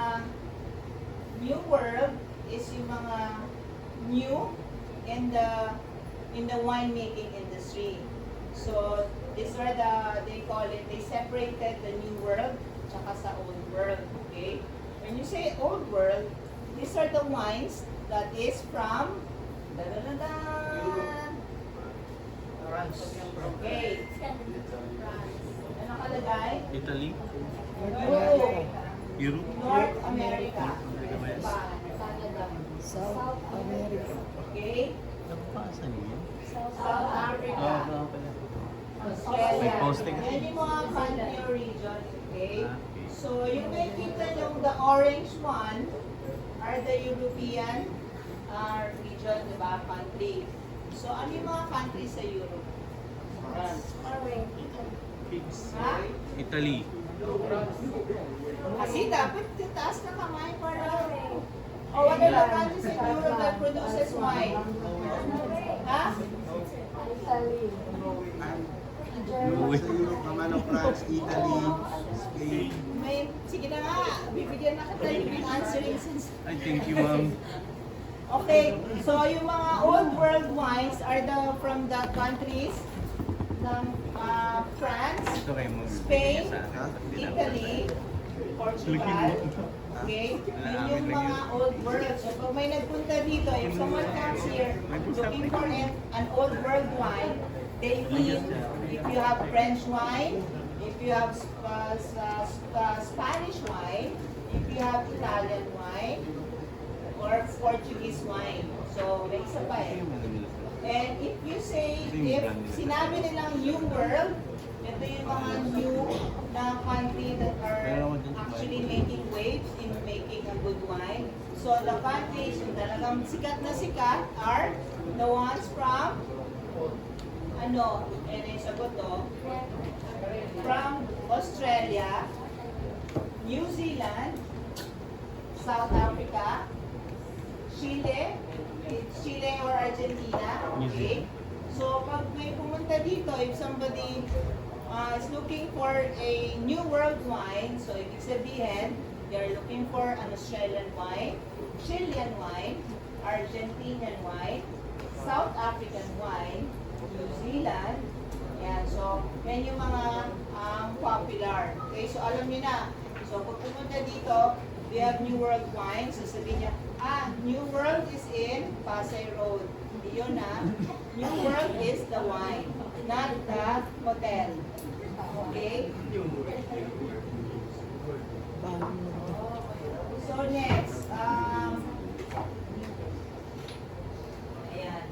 new world is yung mga new in the winemaking industry. So these are they call it, they separated the new world tsaka sa old world. Okay, when you say old world, these are the wines that is from okay. Ano nakalagay? Italy? Europe. Europe? North America. Canada. South America. Okay. Nagpaasan niya? South Africa. Pala. Australia. May posting. Yan yung mga country or region. Okay. Okay. So, yung nakikita yung the orange one are the European region, di ba? Country. So, ano yung mga country sa Europe? Norway. Ha? Italy. Kasi dapat taas na kamay para... Oh, what are the countries in Europe that produces wine? Ha? Italy. No way. Sa Europe naman ang France, Italy, Spain. May, sige na nga, bibigyan na kita yung answering since. Ay, thank you, ma'am. Okay, so yung mga old world wines are from the countries ng France, Ito kayo mo. Spain, Italy, Portugal. Okay? Yun yung mga old world. So pag may nagpunta dito, if someone comes here looking for an old world wine, they mean if you have French wine, if you have Spanish wine, if you have Italian wine, or Portuguese wine. So may isa pa eh. And if you say, if sinabi nilang new world, ito yung mga new na country that are actually making waves in making a good wine. So the countries yung talagang sikat na sikat are the ones from, ano, yung sagot to, from Australia, New Zealand, South Africa, Chile or Argentina. Okay? So, pag may pumunta dito, if somebody is looking for a new world wine, so ibig sabihin, they're looking for an Australian wine, Chilean wine, Argentinian wine, South African wine, New Zealand. Yan. So, yan yung mga popular. Okay? So, alam niyo na. So, pag pumunta dito, we have New World wine. So, sabihin niya, New World is in Pasay Road. Yun na. New World is the wine, not the hotel. Okay? So, next. Ayan.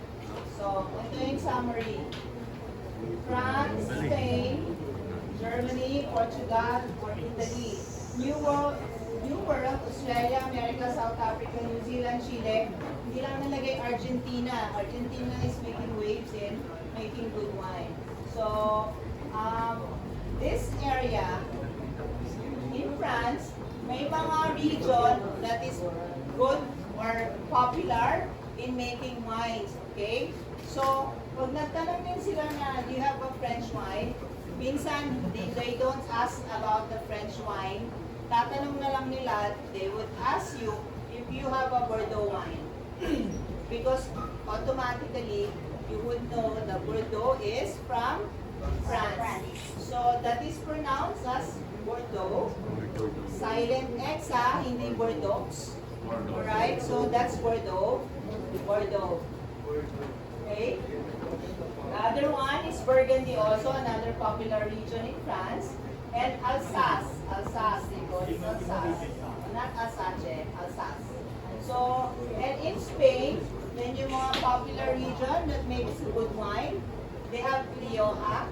So, ito yung summary. France, Spain, Germany, Portugal, or Italy. New World, Australia, America, South Africa, New Zealand, Chile. Hindi lang nalagay Argentina. Argentina is making waves in making good wine. So, this area in France, may mga region that is good or popular in making wines. Okay? So, pag nagtanong din sila na, do you have a French wine? Minsan, they don't ask about the French wine. Tatanong na lang nila, they would ask you if you have a Bordeaux wine. Because automatically, you would know the Bordeaux is from France. So, that is pronounced as Bordeaux. Silent X, hindi Bordeaux. Alright, so that's Bordeaux. Bordeaux. Okay? The other one is Burgundy, also another popular region in France. And Alsace. Alsace, they call it Alsace. Not Alsace, Alsace. So, and in Spain, then yung mga popular region that makes good wine, they have Rioja,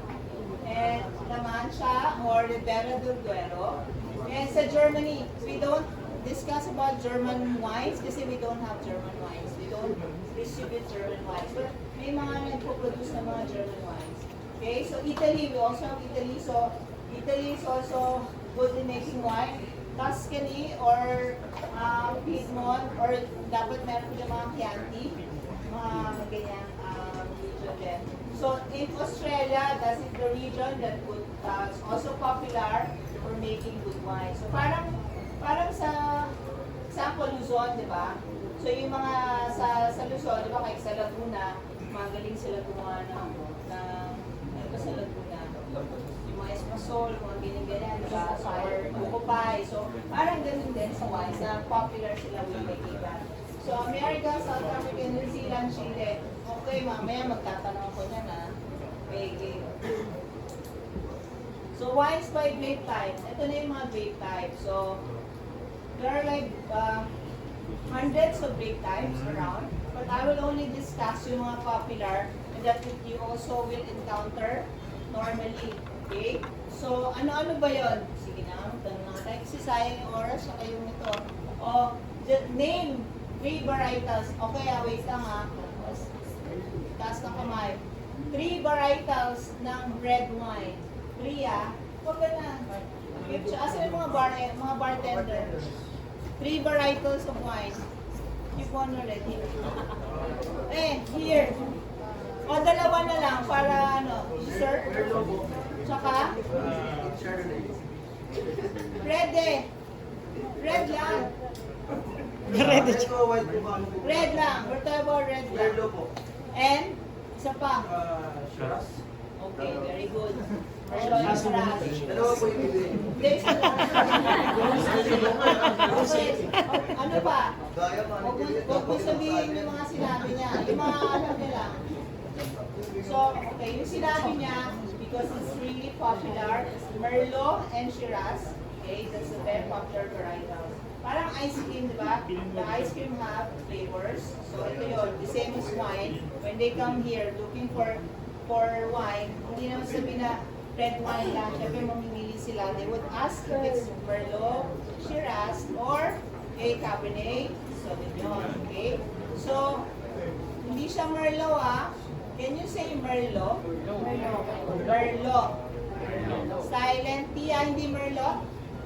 and La Mancha, or Ribera del Duero. And sa Germany, we don't discuss about German wines kasi we don't have German wines. We don't distribute German wines. But may mga nagpo-produce ng mga German wines. Okay, so Italy, we also have Italy. So, Italy is also good in making wine. Tuscany or Piedmont, or dapat meron ko yung mga Chianti, mga ganyang region din. So, in Australia, that is the region that is also popular for making good wine. So, parang sa example, Luzon, di ba? So, yung mga sa Luzon, di ba, kahit sa Laguna, magaling sila gumawa ng ano ba sa Laguna? Yung mga espasol, mga ganyan-ganyan, di ba? So, or bukupay. So, parang ganun din sa wines na popular sila with making that. So, America, South Africa, New Zealand, Chile. Okay, mamaya magtatanong ko niya na. Okay. So, wines by grape type. Ito na yung mga grape types. So, there are like hundreds of grape types around. But I will only discuss yung mga popular and that you also will encounter normally. Okay? So, ano-ano ba yon? Sige na, tanong na tayo. Kasi sayang yung oras, saka yung ito. O, name 3 varietals. Okay, wait lang taas ng kamay. 3 varietals ng red wine. 3 Huwag ka na. Asan yung mga bartender? 3 varietals of wine. Keep one already. Here. O, dalawa na lang para ano, sir? Tsaka? Red eh. Red lang. Red. Red lang. We're talking about red lang. And, isa pa. Okay, very good. Merlot Shiraz. Hindi, isa lang. Okay. Ano pa? Huwag mo sabihin yung mga sinabi niya. Yung mga alam niya lang. So, okay, yung sinabi niya, because it's really popular, Merlot and Shiraz. Okay, that's a very popular varietal. Parang ice cream, di ba? The ice cream have flavors. So, ito yun, the same as wine. When they come here looking for wine, hindi naman sabihin na red wine lang. Siyempre, mamimili sila. They would ask if it's Merlot, Shiraz, or a Cabernet Sauvignon. Okay? So, hindi siya Merlot, ah. Can you say Merlot? Merlot. Silent T, hindi Merlot?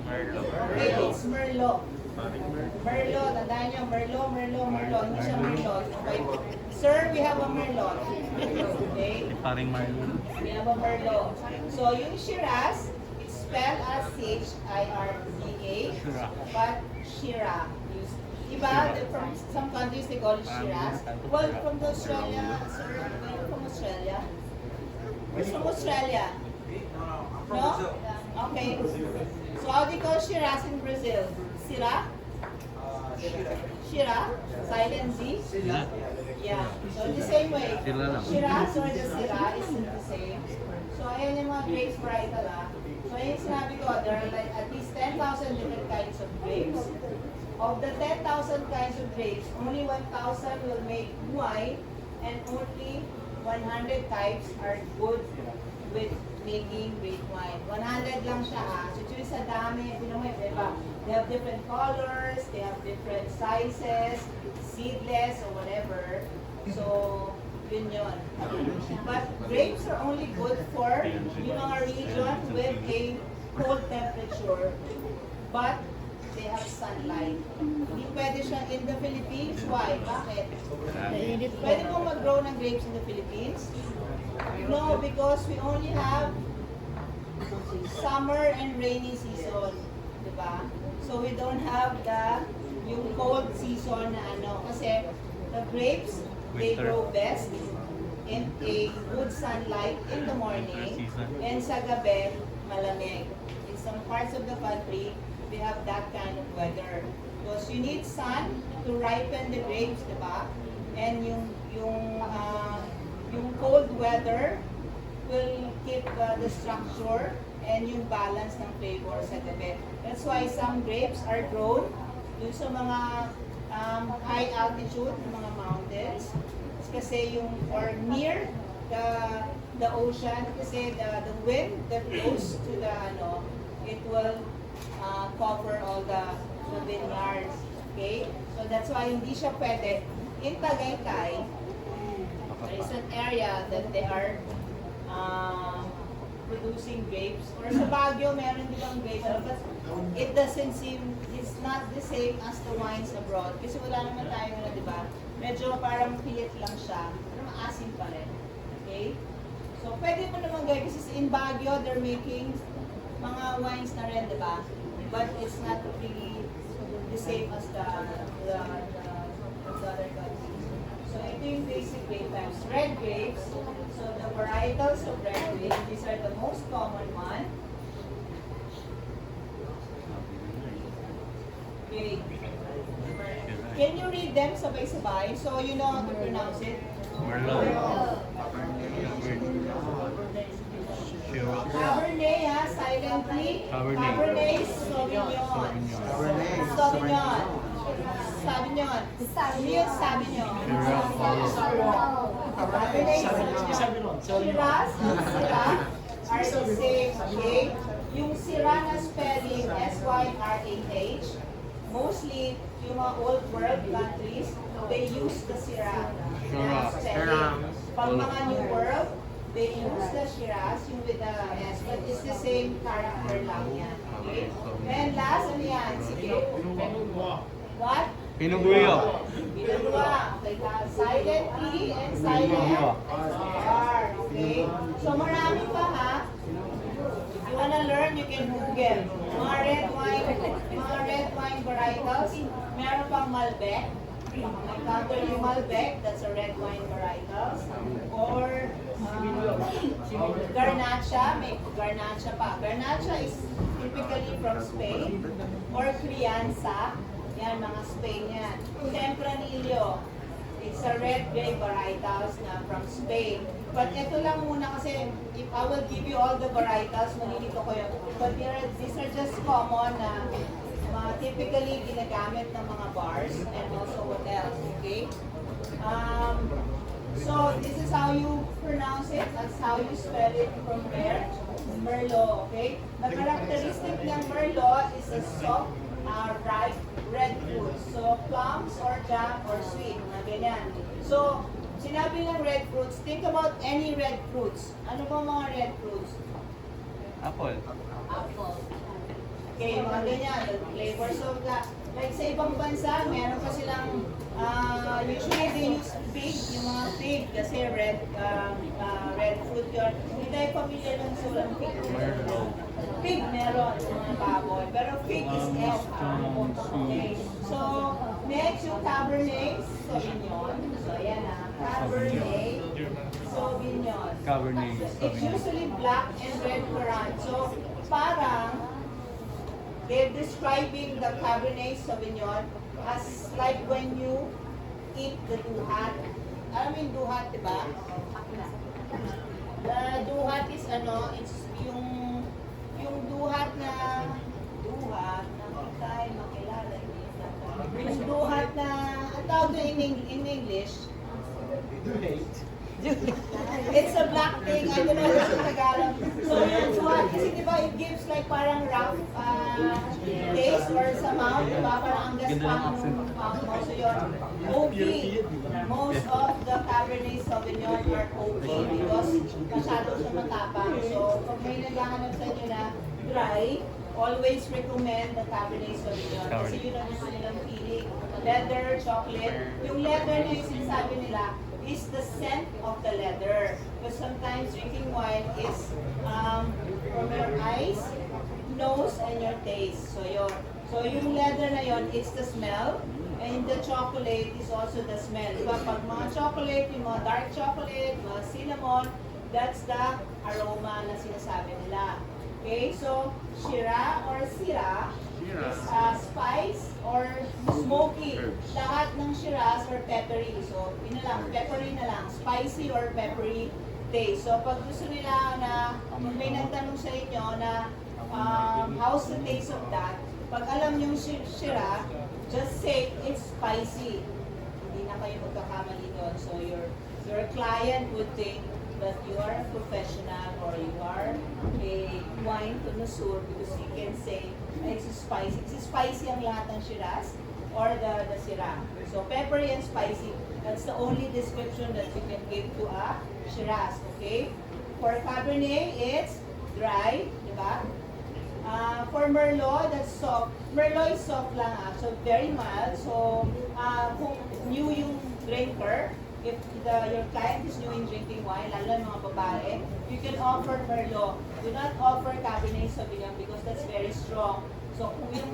Okay, it's Merlot. Merlot, tandaan niyo, Merlot. Hindi siya Merlot. Okay. Sir, we have a Merlot. Okay? Paring Marlon. We have a Merlot. So, yung Shiraz, it's spelled as H-I-R-Z-A, but Shiraz. Iba, from some countries they call it Shiraz. Well, from Australia, sir, you're from Australia? Who's from Australia? No? Okay. So, how do you call Shiraz in Brazil? Syrah? Shira? Silent Z? Yeah. So, the same way. Shiraz or the Syrah is the same. So, ayan yung mga grapes varietal, ah. So, ayan yung sinabi ko, there are like at least 10,000 different kinds of grapes. Of the 10,000 kinds of grapes, only 1,000 will make wine, and only 100 types are good with making great wine. 100 lang siya, ah. So, ito sa dami, diba? They have different colors, they have different sizes, seedless or whatever. So, yun yun. But grapes are only good for yung mga region with a cold temperature. But they have sunlight. Hindi pwede siya in the Philippines. Why? Bakit? Pwede mo mag-grow ng grapes in the Philippines? No, because we only have summer and rainy season. Diba? So we don't have yung cold season na ano. Kasi the grapes, they grow best in a good sunlight in the morning, and sa gabi, malamig. In some parts of the country, they have that kind of weather. Because you need sun to ripen the grapes, diba? And yung cold weather will keep the structure and yung balance ng flavor sa gabi. That's why some grapes are grown dun sa mga high altitude, mga mountains. Kasi or near the ocean, kasi the wind that blows to the it will cover all the vineyards. Okay? So that's why hindi siya pwede. In Tagaytay, there is an area that they are producing grapes. Or sa Baguio, meron din ang grapes. But it doesn't seem, it's not the same as the wines abroad. Kasi wala naman tayo na, di ba? Medyo parang pilit lang siya. Pero maasim pa rin. Okay? So, pwede mo naman gawin. Kasi in Baguio, they're making mga wines na rin, di ba? But it's not really the same as the other countries. So, ito yung basic grape types. Red grapes. So, the varietals of red grapes, these are the most common one. Okay. Can you read them sabay-sabay so you know how to pronounce it? Cabernet, ha? Silently. Cabernet Sauvignon. Sauvignon. Sauvignon. Sauvignon. Sauvignon. Cabernet Sauvignon. Shiraz and Syrah are the same, okay? Yung Syrah na spelling, S-Y-R-A-H, mostly yung mga old world countries, they use the Syrah na spelling. Pag mga new world, they use the Shiraz, yung with the S, but it's the same character lang yan. Okay? And last, ano yan? Sige. What? Pinot Guariño. Pinot Noir. Okay, silent P and silent R. Okay? So marami pa ha. If you wanna learn, you can Google. Mga red wine varietals. Meron pang Malbec. Encounter yung Malbec, that's a red wine varietals. Or Garnacha, may Garnacha pa. Garnacha is typically from Spain. Or Crianza, yan, mga Spain yan. Tempranillo, it's a red grape varietals na from Spain. But ito lang muna kasi, if I will give you all the varietals, malilito ko yun. But these are just common na typically ginagamit ng mga bars and also hotels, okay? So this is how you pronounce it, that's how you spell it from there. Merlot, okay? The characteristic ng Merlot is a soft, ripe red fruit. So plums or jam or sweet, na ganyan. So, sinabi ng red fruits, think about any red fruits. Ano ba mga red fruits? Apple. Apple. Okay, mga ganyan, the flavors of that. Like sa ibang bansa, meron pa silang, usually they use fig, yung mga fig, kasi red fruit yun. Hindi tayo familiar ng sulang fig. Fig meron, mga baboy, pero fig is F. Okay, so next yung Cabernet Sauvignon. So ayan na, Cabernet Sauvignon. Cabernet It's Sauvignon. usually black and red currant. So parang, they're describing the Cabernet Sauvignon as like when you eat the duhat. Alam mo yung duhat, di ba? The duhat is ano, it's yung duhat na tayo makilala. Yung duhat na, ang tawag doon in English, it's a black thing, I don't know if it's in Tagalog. So yung duhat, kasi diba it gives like parang rough taste or somehow, diba? Parang ang gaspang yung mouth mo. So yun, OP. Most of the Cabernet Sauvignon are OP because masyado siya matapang. So pag may naghahanap sa inyo na dry, always recommend the Cabernet Sauvignon kasi yun ang gusto nilang pili. Leather, chocolate. Yung leather na yung sinasabi nila is the scent of the leather. Because sometimes drinking wine is from your eyes, nose, and your taste. So yun. So yung leather na yun is the smell. And the chocolate is also the smell. Diba? Pag mga chocolate, yung mga dark chocolate, mga cinnamon, that's the aroma na sinasabi nila. Okay, so Shira or Syrah is spice or smoky. Lahat ng Shiraz or peppery. So, yun na lang, peppery na lang. Spicy or peppery taste. So, pag gusto nila na, may nagtanong sa inyo na how's the taste of that, pag alam yung Shira, just say it's spicy. Hindi na kayo magkakamali doon. So, your client would think that you are a professional or you are a wine connoisseur because you can say it's spicy. It's spicy ang lahat ng Shiraz or the Syrah. So peppery and spicy, that's the only description that you can give to a Shiraz, okay? For Cabernet, it's dry, di ba? For Merlot, that's soft. Merlot is soft lang so very mild. So kung new yung drinker, if your client is new in drinking wine, lalo na mga babae, you can offer Merlot. Do not offer Cabernet Sauvignon because that's very strong. So kung yung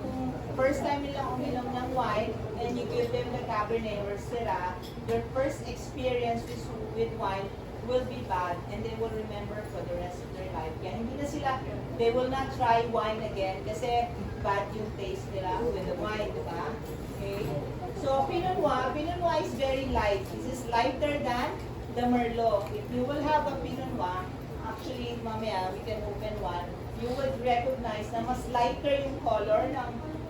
first time nilang uminom ng wine and you give them the Cabernet or Syrah, your first experience with wine will be bad and they will remember for the rest of their life. Kaya hindi na sila, they will not try wine again kasi bad yung taste nila with the wine, diba? Okay? So, Pinot Noir is very light. This is lighter than the Merlot. If you will have a Pinot Noir, actually, mamaya, we can open one, you would recognize na mas lighter yung color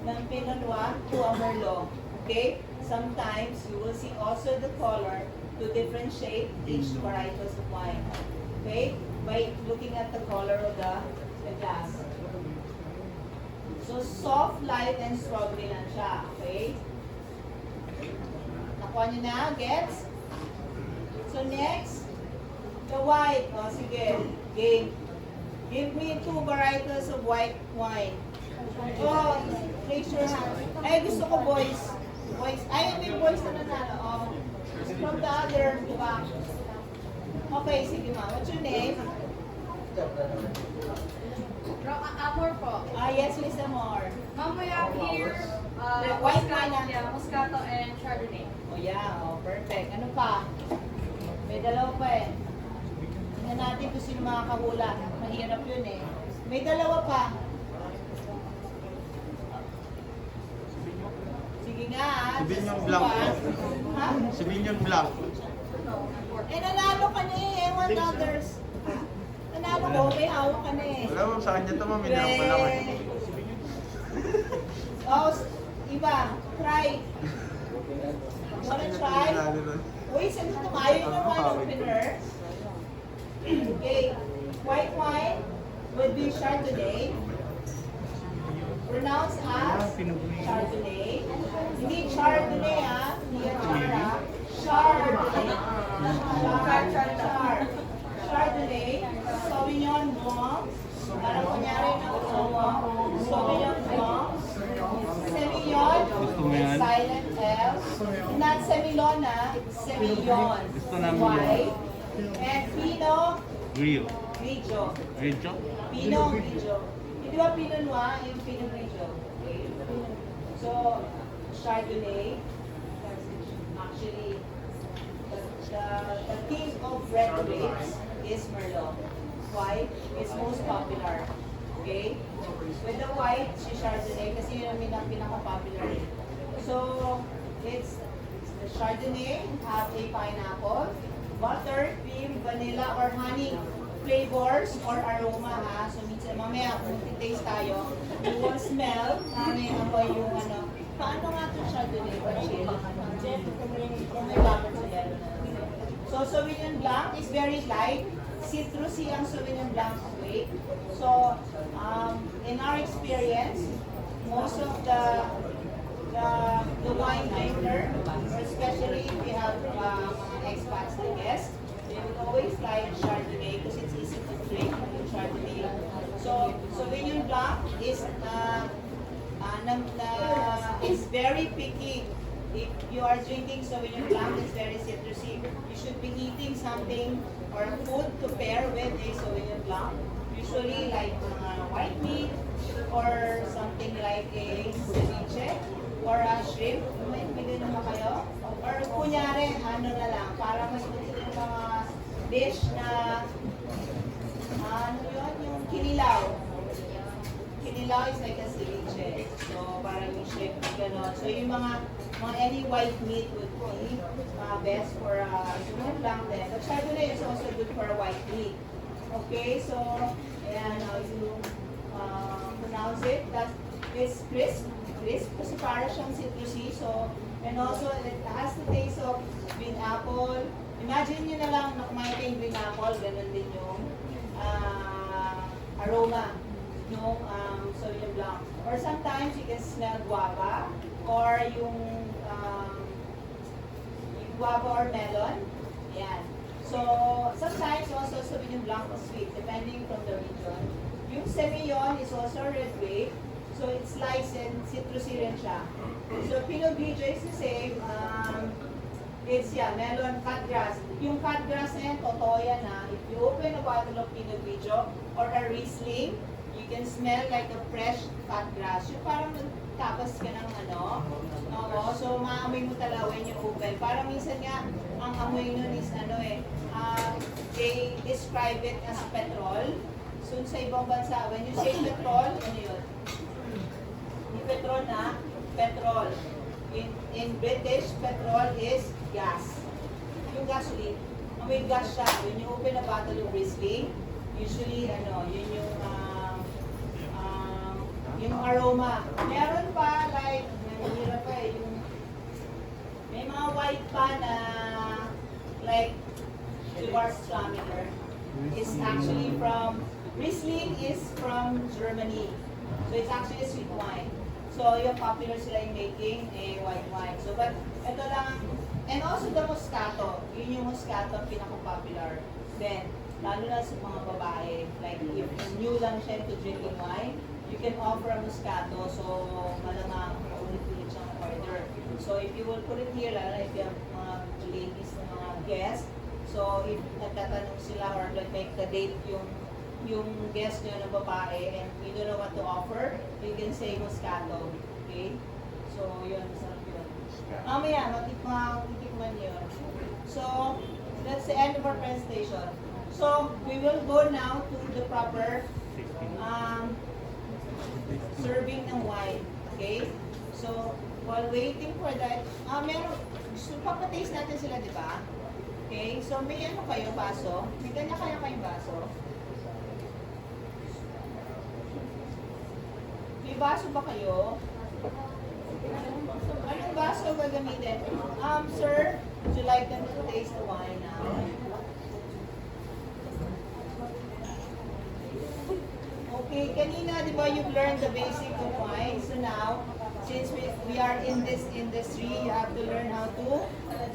ng Pinot Noir to a Merlot. Okay? Sometimes, you will see also the color to differentiate each varietals of wine. Okay? By looking at the color of the glass. So, soft, light, and strawberry lang siya. Okay? Nakuha niyo na? Gets? So, next, the white. O, sige. Game. Give me 2 varietals of white wine. Oh, raise your hand. Ay, gusto ko boys. Boys, ay, may boys na nanalo. Oh. From the other, di ba? Okay, sige ma. What's your name? Amor po. Yes, Miss Amor. Ma'am, we have here The white wine na. yeah, Moscato and Chardonnay. Oh, yeah. Oh, perfect. Ano pa? May dalawa pa eh. Tingnan natin kung sino makakahula. Mahirap yun eh. May dalawa pa. Sige nga. Sauvignon Just Blanc. one. Ha? Sauvignon Blanc. Eh, nanalo ka na eh. Ewan others. Nanalo ko. May hawak ka na eh. Wala mo, sa kanya ito maminang ko lang eh. Oh, iba. Try. Wanna try? Uy, saan ito? Ayaw yung wine opener. Okay. White wine would be Chardonnay. Pronounced as Chardonnay. Hindi Chardonnay ah. Hindi yan char ah. Chardonnay. Chardonnay. Sauvignon Blanc. Parang kunyari na Sauvignon Blanc. Semillon. Gusto mo yan? Silent L. Not Semillon ah. Semillon. Gusto namin White. And Pinot Grillo. Grigio. Grigio? Pinot Grigio. Hindi ba Pinot Noir? Yung Pinot Grigio. Okay. So, Chardonnay. Actually, the king of red grapes is Merlot. Why? It's most popular. Okay? With the white, si Chardonnay kasi yun ang pinaka-popular. So, it's the Chardonnay have a pineapple, butter, cream, vanilla, or honey flavors or aroma ha. So, minsan mamaya kung taste tayo, you will smell, may amoy yung ano. Paano nga ito Chardonnay? Chill. May bakit sa yellow na. So, Sauvignon Blanc is very light. Citrusy ang Sauvignon Blanc way. So, in our experience, most of the wine drinker, especially if we have mga expats na guests, they would always like Chardonnay because it's easy to drink with Chardonnay. So, Sauvignon Blanc is is very picky. If you are drinking Sauvignon Blanc, it's very citrusy. You should be eating something or food to pair with a Sauvignon Blanc. Usually like white meat or something like a ceviche or a shrimp. May ganun ba kayo? Or kunyari, ano na lang, para mas yung mga dish na ano yun, yung kinilaw. Kinilaw is like a ceviche. So, parang yung shrimp, gano'n. So, yung mga any white meat would be best for Sauvignon Blanc then. But Chardonnay is also good for white meat. Okay, so, ayan, how you pronounce it. That is crisp. Crisp kasi para siyang citrusy. So, and also, it has the taste of green apple. Imagine nyo na lang na kumain kayong green apple, ganun din yung aroma ng Sauvignon Blanc. Or sometimes you can smell guava or yung guava or melon. Ayan. So, sometimes also Sauvignon Blanc is sweet, depending from the region. Yung Semillon is also red grape. So, it's light and citrusy rin siya. So, Pinot Grigio is the same. It's, melon, cut grass. Yung cut grass na yan, totoo yan ha. If you open a bottle of Pinot Grigio or a Riesling, you can smell like a fresh cut grass. Yung parang tapas ka ng ano. Oo, so maamoy mo talaga when you open. Parang minsan nga, ang amoy nun is ano they describe it as petrol. So sa ibang bansa, when you say petrol, ano yun? Hindi petrol na, petrol. In British, petrol is gas. Yung gasoline. Amoy gas siya. When you open a bottle of Riesling, usually, yun yung aroma. Meron pa, like, nanghihirap pa may mga white pa na, like, Schwarzenegger is actually from, Riesling is from Germany. So it's actually a sweet wine. So yung popular sila in making a white wine. So but ito lang, and also the Moscato. Yun yung Moscato ang pinaka-popular. Then, lalo na sa mga babae, like if new lang siya to drinking wine, you can offer a Moscato, so malamang ulit-ulit siyang order. So if you will put it here, lalo if you have mga ladies na mga guests, so if nagtatanong sila or like make the date yung guest nyo na babae and you don't know what to offer, you can say Moscato. Okay? So yun, sarap yun. Mamaya, matikman yun. So, that's the end of our presentation. So, we will go now to the proper serving ng wine. Okay? So, while waiting for that, meron, so papataste natin sila, di ba? Okay? So, may ano kayo, baso? May kanya-kanya kayong baso? May baso ba kayo? Anong baso gagamitin? Sir, would you like them to taste the wine now? Okay, kanina, di ba, you've learned the basic of wine. So now, since we are in this industry, you have to learn how to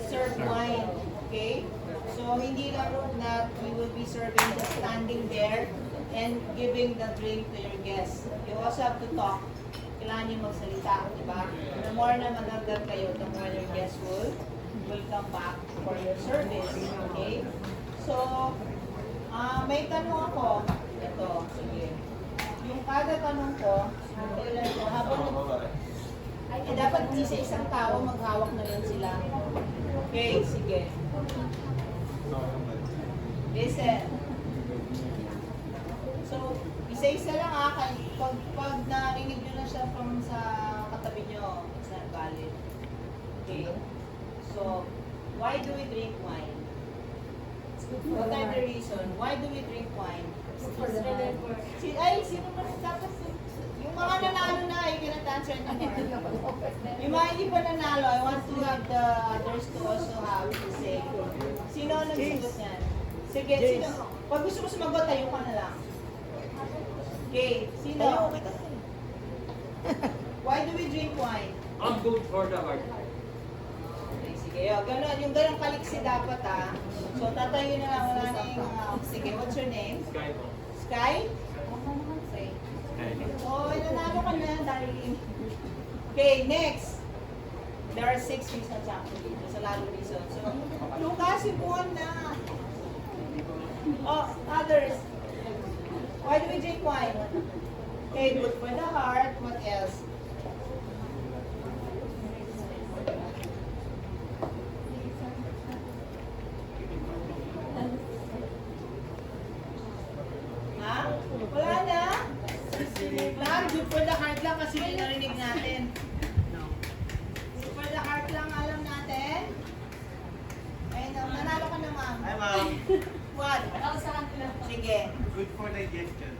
serve wine. Okay? So, hindi lang na we will be serving just standing there and giving the drink to your guests. You also have to talk. Kailangan yung magsalita, di ba? The more na magandang kayo, the more your guests will come back for your service. Okay? So, may tanong ako. Ito, sige. Yung kada tanong ko, kailan ko, habang dapat isa-isang tao maghawak na lang sila. Okay, sige. Listen. So, isa-isa lang pag narinig nyo na siya from sa katabi nyo, it's not valid. Okay? So, why do we drink wine? What are the reason? Why do we drink wine? Sino ba dapat? Yung mga nanalo na, you cannot answer anymore. Yung mga hindi pa nanalo, I want to have the others to also have the same. Sino ang nagsagot niyan? Sige, sino? Pag gusto mo sumagot, tayo ka na lang. Okay, sino? Why do we drink wine? I'm good for the heart. Okay, sige. Ganon, yung ganong kaliksi dapat So, tatayo na lang, wala na yung, sige, what's your name? Sky po. Sky? Okay. Oh, nanalo ka na, darling. Okay, next. There are 6 reasons actually. There's a lot of reasons. So, Lucas, yung buwan na. Oh, others. Why do we drink wine? Okay, good for the heart. What else? Ha? Wala na? Lang, good for the heart lang kasi yung narinig natin. Good for the heart lang alam natin. Ayun, nanalo ka na, ma'am. Hi, ma'am. What? Sige. Good for digestion.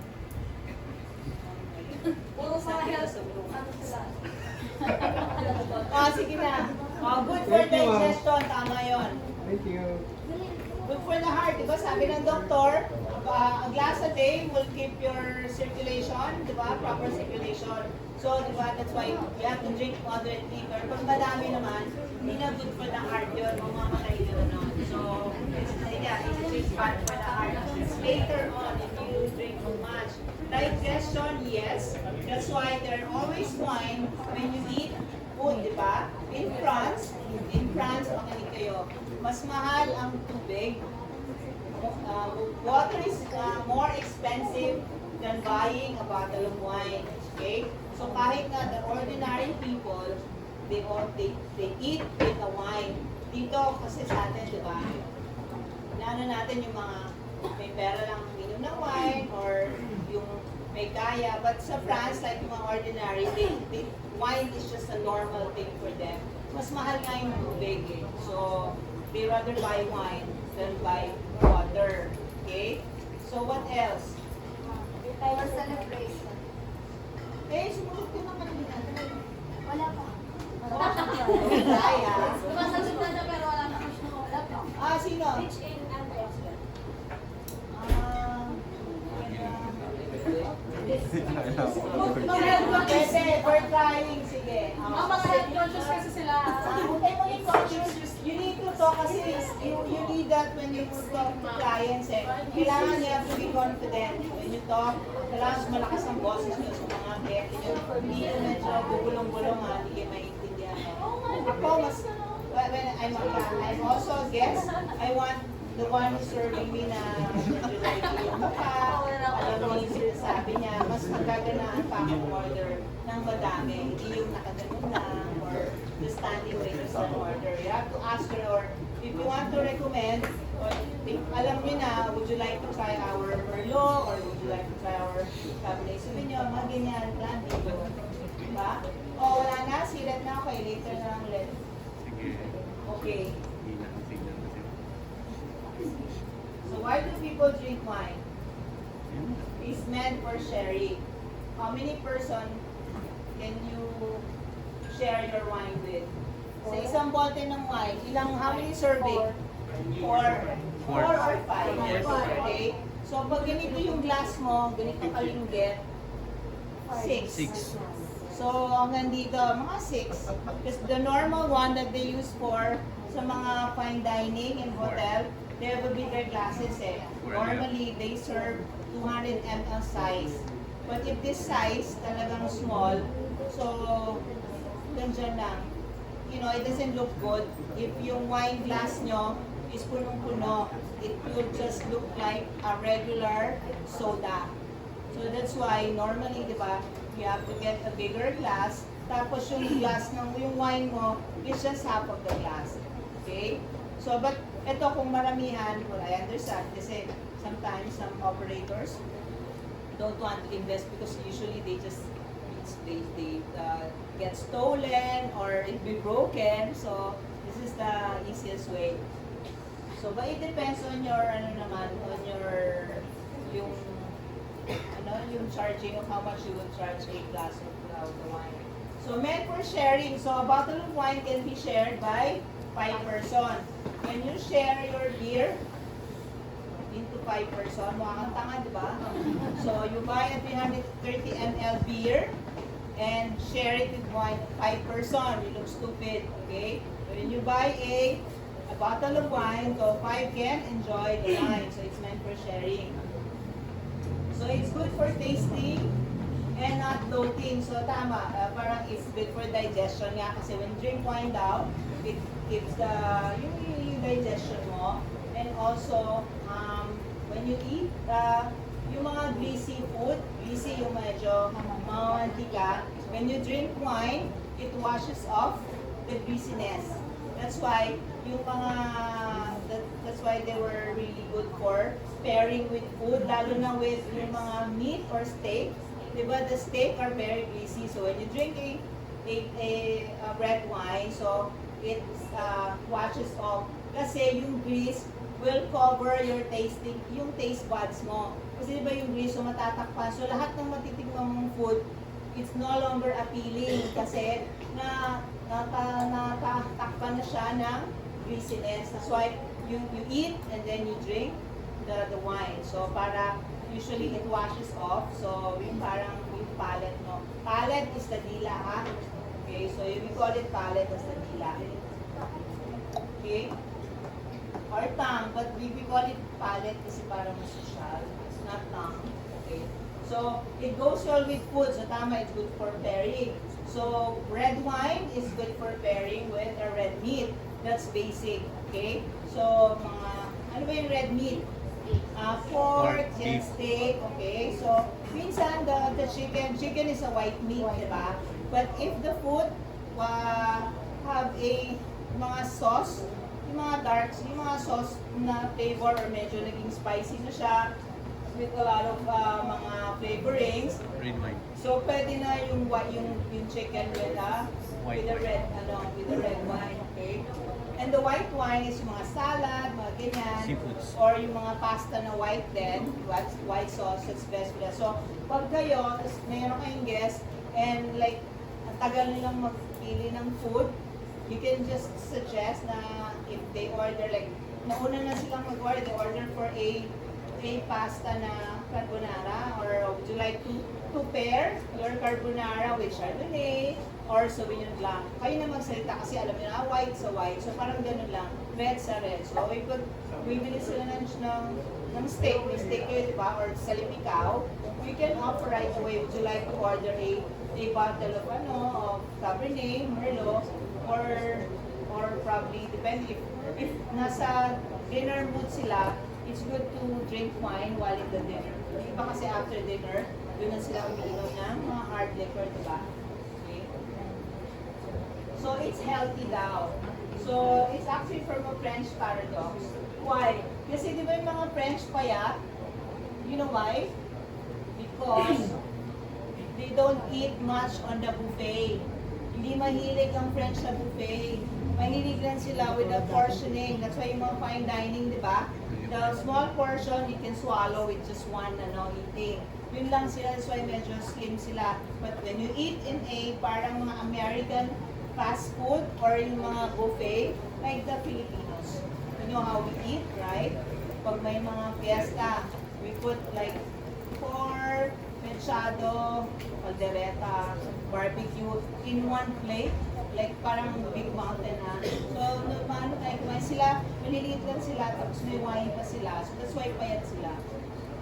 Puro sa health. Ano sila? Sige na. Good for digestion. Tama yun. Thank you. Good for the heart. Diba sabi ng doktor, a glass a day will keep your circulation, diba? Proper circulation. So, diba, that's why you have to drink moderately. Pero pag madami naman, hindi na good for the heart yun. Mamamatay yun nun. So, yeah, it's bad for the heart. Later on, if you drink too much. Digestion, yes. That's why there are always wine when you eat food, diba? In France, makinig kayo, mas mahal ang tubig. Water is more expensive than buying a bottle of wine. Okay? So kahit na the ordinary people, they eat with the wine. Dito kasi sa atin, di ba? Inaano natin yung mga may pera lang minom ng wine or yung may kaya. But sa France, like yung mga ordinary, wine is just a normal thing for them. Mas mahal nga yung tubig eh. So, they rather buy wine than buy water. Okay? So, what else? For celebration. Sumunod ko naman kanina. Wala pa. Kaya. Sumasagot na siya pero wala pa. Wala pa. Sino? Rich in antioxidant. Pwede, for trying, sige. Ang mga health conscious kasi sila. Huwag kayo maging conscious. You need to to kasi you need that when you talk to clients eh. Kailangan you have to be confident. When you talk, kailangan malakas ang boses nyo sa mga client nyo. Hindi yung medyo bubulong-bulong ha, hindi kayo maintindihan. Ako, when I'm also a guest, I want the one who's serving me na medyo like yung mukha, alam mo yung sinasabi niya, mas magaganaan pa ako order ng madami. Hindi yung nakaganon lang or the standing waiters an order. You have to ask her, or if you want to recommend, or if alam niyo na, would you like to try our Merlot, or would you like to try our Cabernet Sauvignon, mga ganyan, plan dito. Diba? O, wala na, silat na ako, later na lang ulit. Sige. Okay. Hindi na ang signal kasi. So why do people drink wine? Yun. It's meant for sharing. How many person can you share your wine with? Sa isang bote ng wine, how many serving? Four or five. Okay? So pag ganito yung glass mo, ganito kalinggit, six. So hanggang dito, mga 6. Because the normal one that they use for sa mga fine dining and hotel, they have a bigger glasses eh. Normally, they serve 200 ml size. But if this size talagang small, so ganyan lang. You know, it doesn't look good. If yung wine glass nyo is punong-puno, it would just look like a regular soda. So that's why normally, di ba, you have to get a bigger glass. Tapos yung glass ng yung wine mo is just half of the glass. Okay? So, but ito kung maramihan, well, I understand kasi sometimes some operators don't want to invest because usually they just get stolen or it be broken. So, this is the easiest way. So, but it depends on your, on your, yung charging of how much you would charge a glass of the wine. So, meant for sharing. So, a bottle of wine can be shared by 5 person. When you share your beer into 5 person, mukhang tanga, di ba? So, you buy a 330 ml beer and share it with 5 person. You look stupid, okay? When you buy a bottle of wine, so 5 can enjoy the wine. So, it's meant for sharing. So, it's good for tasting and not bloating. So, tama. Parang it's good for digestion nga. Kasi when you drink wine daw, it keeps yung digestion mo. And also, when you eat, yung mga greasy food, greasy yung medyo mantika, when you drink wine, it washes off the greasiness. That's why yung mga that's why they were really good for pairing with food, lalo na with yung mga meat or steak. Diba, the steak are very greasy. So when you drink a red wine, so it washes off. Kasi yung grease will cover your yung taste buds mo. Kasi diba yung grease, so matatakpan. So lahat ng matitikman mong food, it's no longer appealing kasi natatakpan na siya ng greasiness. That's why you eat and then you drink the wine. So para usually it washes off. So yung parang yung palate mo. Palate is the dila, ha? Okay, so we call it palate as the dila. Okay? Or tongue, but we call it palate kasi parang masosyal. It's not tongue. Okay? So, it goes well with food. So, tama, it's good for pairing. So, red wine is good for pairing with a red meat. That's basic. Okay? So, ano ba yung red meat? Pork, steak, okay? So, minsan, the chicken is a white meat, diba? But if the food have a mga sauce, yung mga darks, yung mga sauce na flavor or medyo naging spicy na siya with a lot of mga flavorings. Red wine. So pwede na yung chicken with the red wine, okay? And the white wine is yung mga salad, mga ganyan. Seafoods. Or yung mga pasta na white din, white sauce, it's best for that. So pag kayo, mayroon kayong guest, and like, ang tagal nilang magpili ng food, you can just suggest na if they order, like, nauna na silang mag-order, they order for a pasta na carbonara, or would you like to pair your carbonara with Chardonnay or Sauvignon Blanc? Kayo na magsalita kasi alam niyo na, white sa white. So parang ganun lang. red sa red. So, bibili sila ng steak. May steak kayo, di ba? Or salipikaw. You can offer right away. Would you like to order a bottle of of Cabernet, Merlot, or probably, depende if nasa dinner mood sila, it's good to drink wine while in the dinner. Iba kasi after dinner, doon na sila umiinom ng mga hard liquor, di ba? Okay. So, it's healthy daw. So, it's actually from a French paradox. Why? Kasi di ba yung mga French payat, you know why? Because they don't eat much on the buffet. Hindi mahilig ang French sa buffet. Mahilig lang sila with the portioning. That's why yung mga fine dining, di ba? The small portion, you can swallow with just one eating. Yun lang sila, that's why medyo slim sila. But when you eat in a parang mga American fast food or yung mga buffet, like the Filipinos, you know how we eat, right? Pag may mga fiesta, we put like pork, mechado, caldereta, barbecue in one plate, like parang big mountain na. So, paano tayo kumain sila, maliliit lang sila, tapos may wine pa sila. So, that's why payat sila.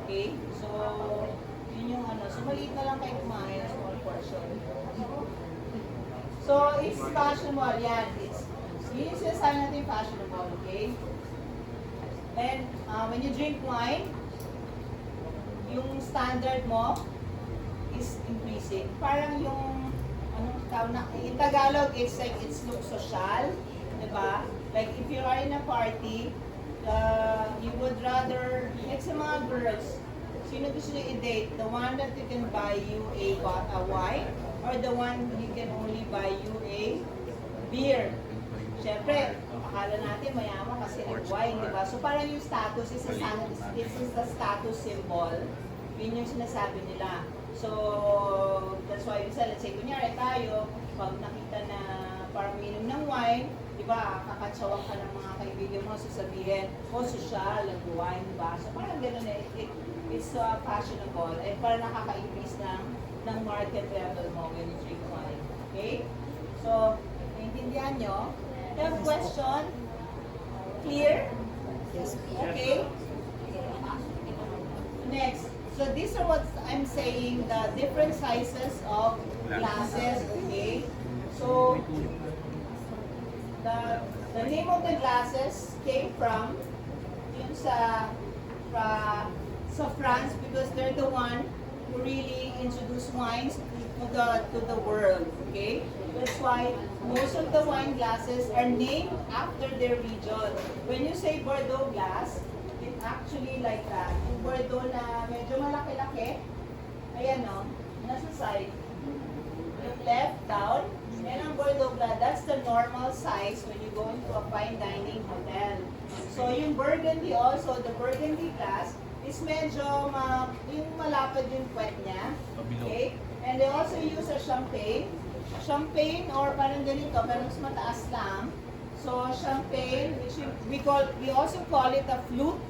Okay? So, yun yung So, maliit na lang kayo kumain, small portion. So, it's fashionable. Yan. Yun yung sinasabi natin fashionable, okay? And, when you drink wine, yung standard mo is increasing. Parang yung, in Tagalog, it's like, it's look social, diba? Like, if you are in a party, you would rather, like sa mga girls, sino gusto nyo i-date? The one that you can buy you a wine, or the one you can only buy you a beer? Siyempre, akala natin mayaman kasi nag-wine, diba? So parang yung status is this is the status symbol. Yun yung sinasabi nila. So, that's why let's say, kunyari tayo, pag nakita na parang minom ng wine, diba, kakatsawang ka ng mga kaibigan mo, sasabihin, social, nag-wine, diba? So parang gano'n it's fashionable, and parang nakaka-increase ng market level mo when you drink wine. Okay? So, naintindihan nyo? You have a question? Clear? Okay? Next. So these are what I'm saying, the different sizes of glasses, okay? So, the name of the glasses came from France, because they're the one who really introduced wines to the world, okay? That's why most of the wine glasses are named after their region. When you say Bordeaux glass, it's actually like that. Yung Bordeaux na medyo malaki-laki, ayan o, nasa side. Yung left, down, and ang Bordeaux glass, that's the normal size when you go into a fine dining hotel. So yung Burgundy also, the Burgundy glass, is medyo yung malapad yung puwet niya. Okay? And they also use a champagne. Champagne, or parang ganito, pero mas mataas lang. So champagne, which we also call it a flute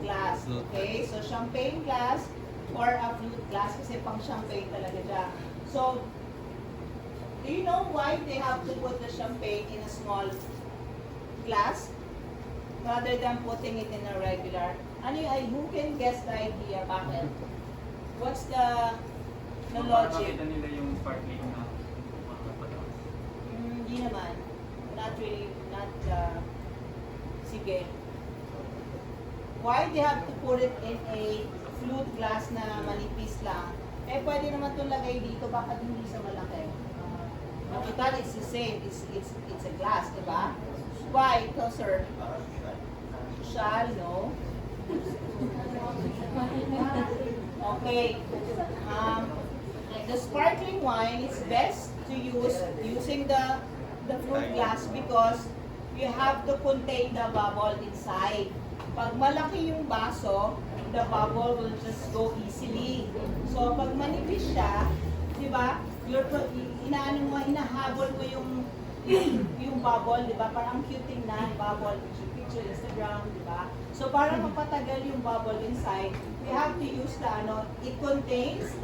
glass. Okay? So champagne glass or a flute glass kasi pang champagne talaga siya. So, do you know why they have to put the champagne in a small glass rather than putting it in a regular? Who can guess the idea? Bakit? What's the logic? Makita nila yung sparkling na Hindi naman. Not really, sige. Why they have to put it in a flute glass na manipis lang? Eh, pwede naman itong lagay dito, bakit hindi sa malaki? Total, it's the same. It's a glass, diba? Why? Ito, sir. Shall, no? Okay. The sparkling wine is best to use using the flute glass because you have to contain the bubble inside. Pag malaki yung baso, the bubble will just go easily. So pag manipis siya, di ba? Hinahabol mo yung bubble, di ba? Parang cute tingnan, bubble, picture Instagram, di ba? So para mapatagal yung bubble inside, we have to use it contains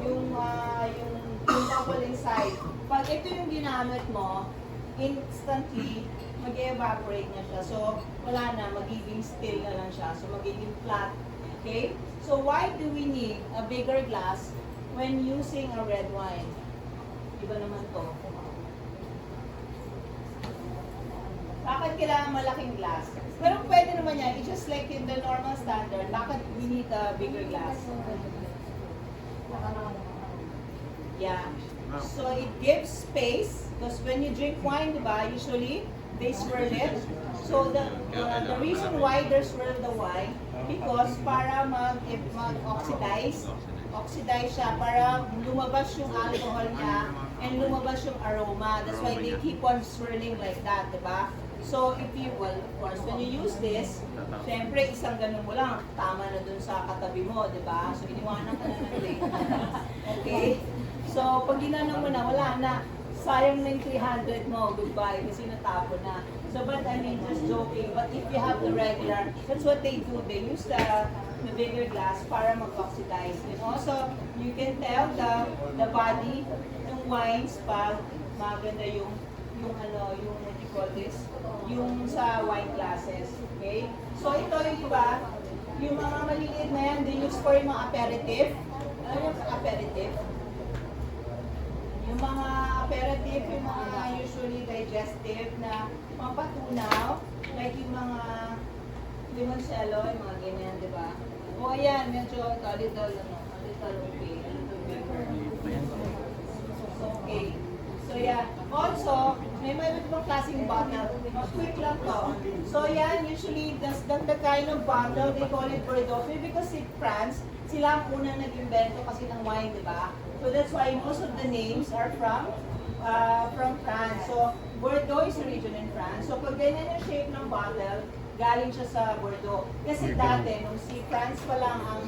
yung bubble inside. Pag ito yung ginamit mo, instantly, mag-evaporate na siya. So, wala na, magiging still na lang siya. So, magiging flat. Okay? So, why do we need a bigger glass when using a red wine? Iba naman to. Bakit kailangan malaking glass? Pero pwede naman yan. It's just like in the normal standard. Bakit we need a bigger glass? Yeah. So it gives space because when you drink wine, diba, usually they swirl it. So the reason why they swirl the wine because para mag-oxidize siya para lumabas yung alcohol niya and lumabas yung aroma. That's why they keep on swirling like that, diba? So if you, well, of course, when you use this, syempre isang ganun mo lang, tama na dun sa katabi mo, diba? So iniwanan ka na ng drink. Okay? So, pag ginanong mo na, wala na. Sayang na yung 300 mo, goodbye, kasi natapon na. So, but I mean, just joking. But if you have the regular, that's what they do. They use the bigger glass para mag-oxidize. And also, you can tell the body ng wines pag maganda yung what you call this, yung sa wine glasses. Okay? So, ito yung iba, yung mga maliliit na yan, they use for yung mga aperitif. Ano yung aperitif? Yung mga aperitif, yung mga usually digestive na pampatunaw, like yung mga limoncello, yung mga ganyan, di ba? O ayan, medyo a little okay, a little bigger. Okay. So yeah, also, may ibang klaseng bottle. Quick lang to. So yan, usually, the kind of bottle, they call it Bordeaux because in France, sila ang unang nag-invento kasi ng wine, di ba? So that's why most of the names are from France. So Bordeaux is a region in France. So pag ganyan yung shape ng bottle, galing siya sa Bordeaux. Kasi dati, nung si France pa lang ang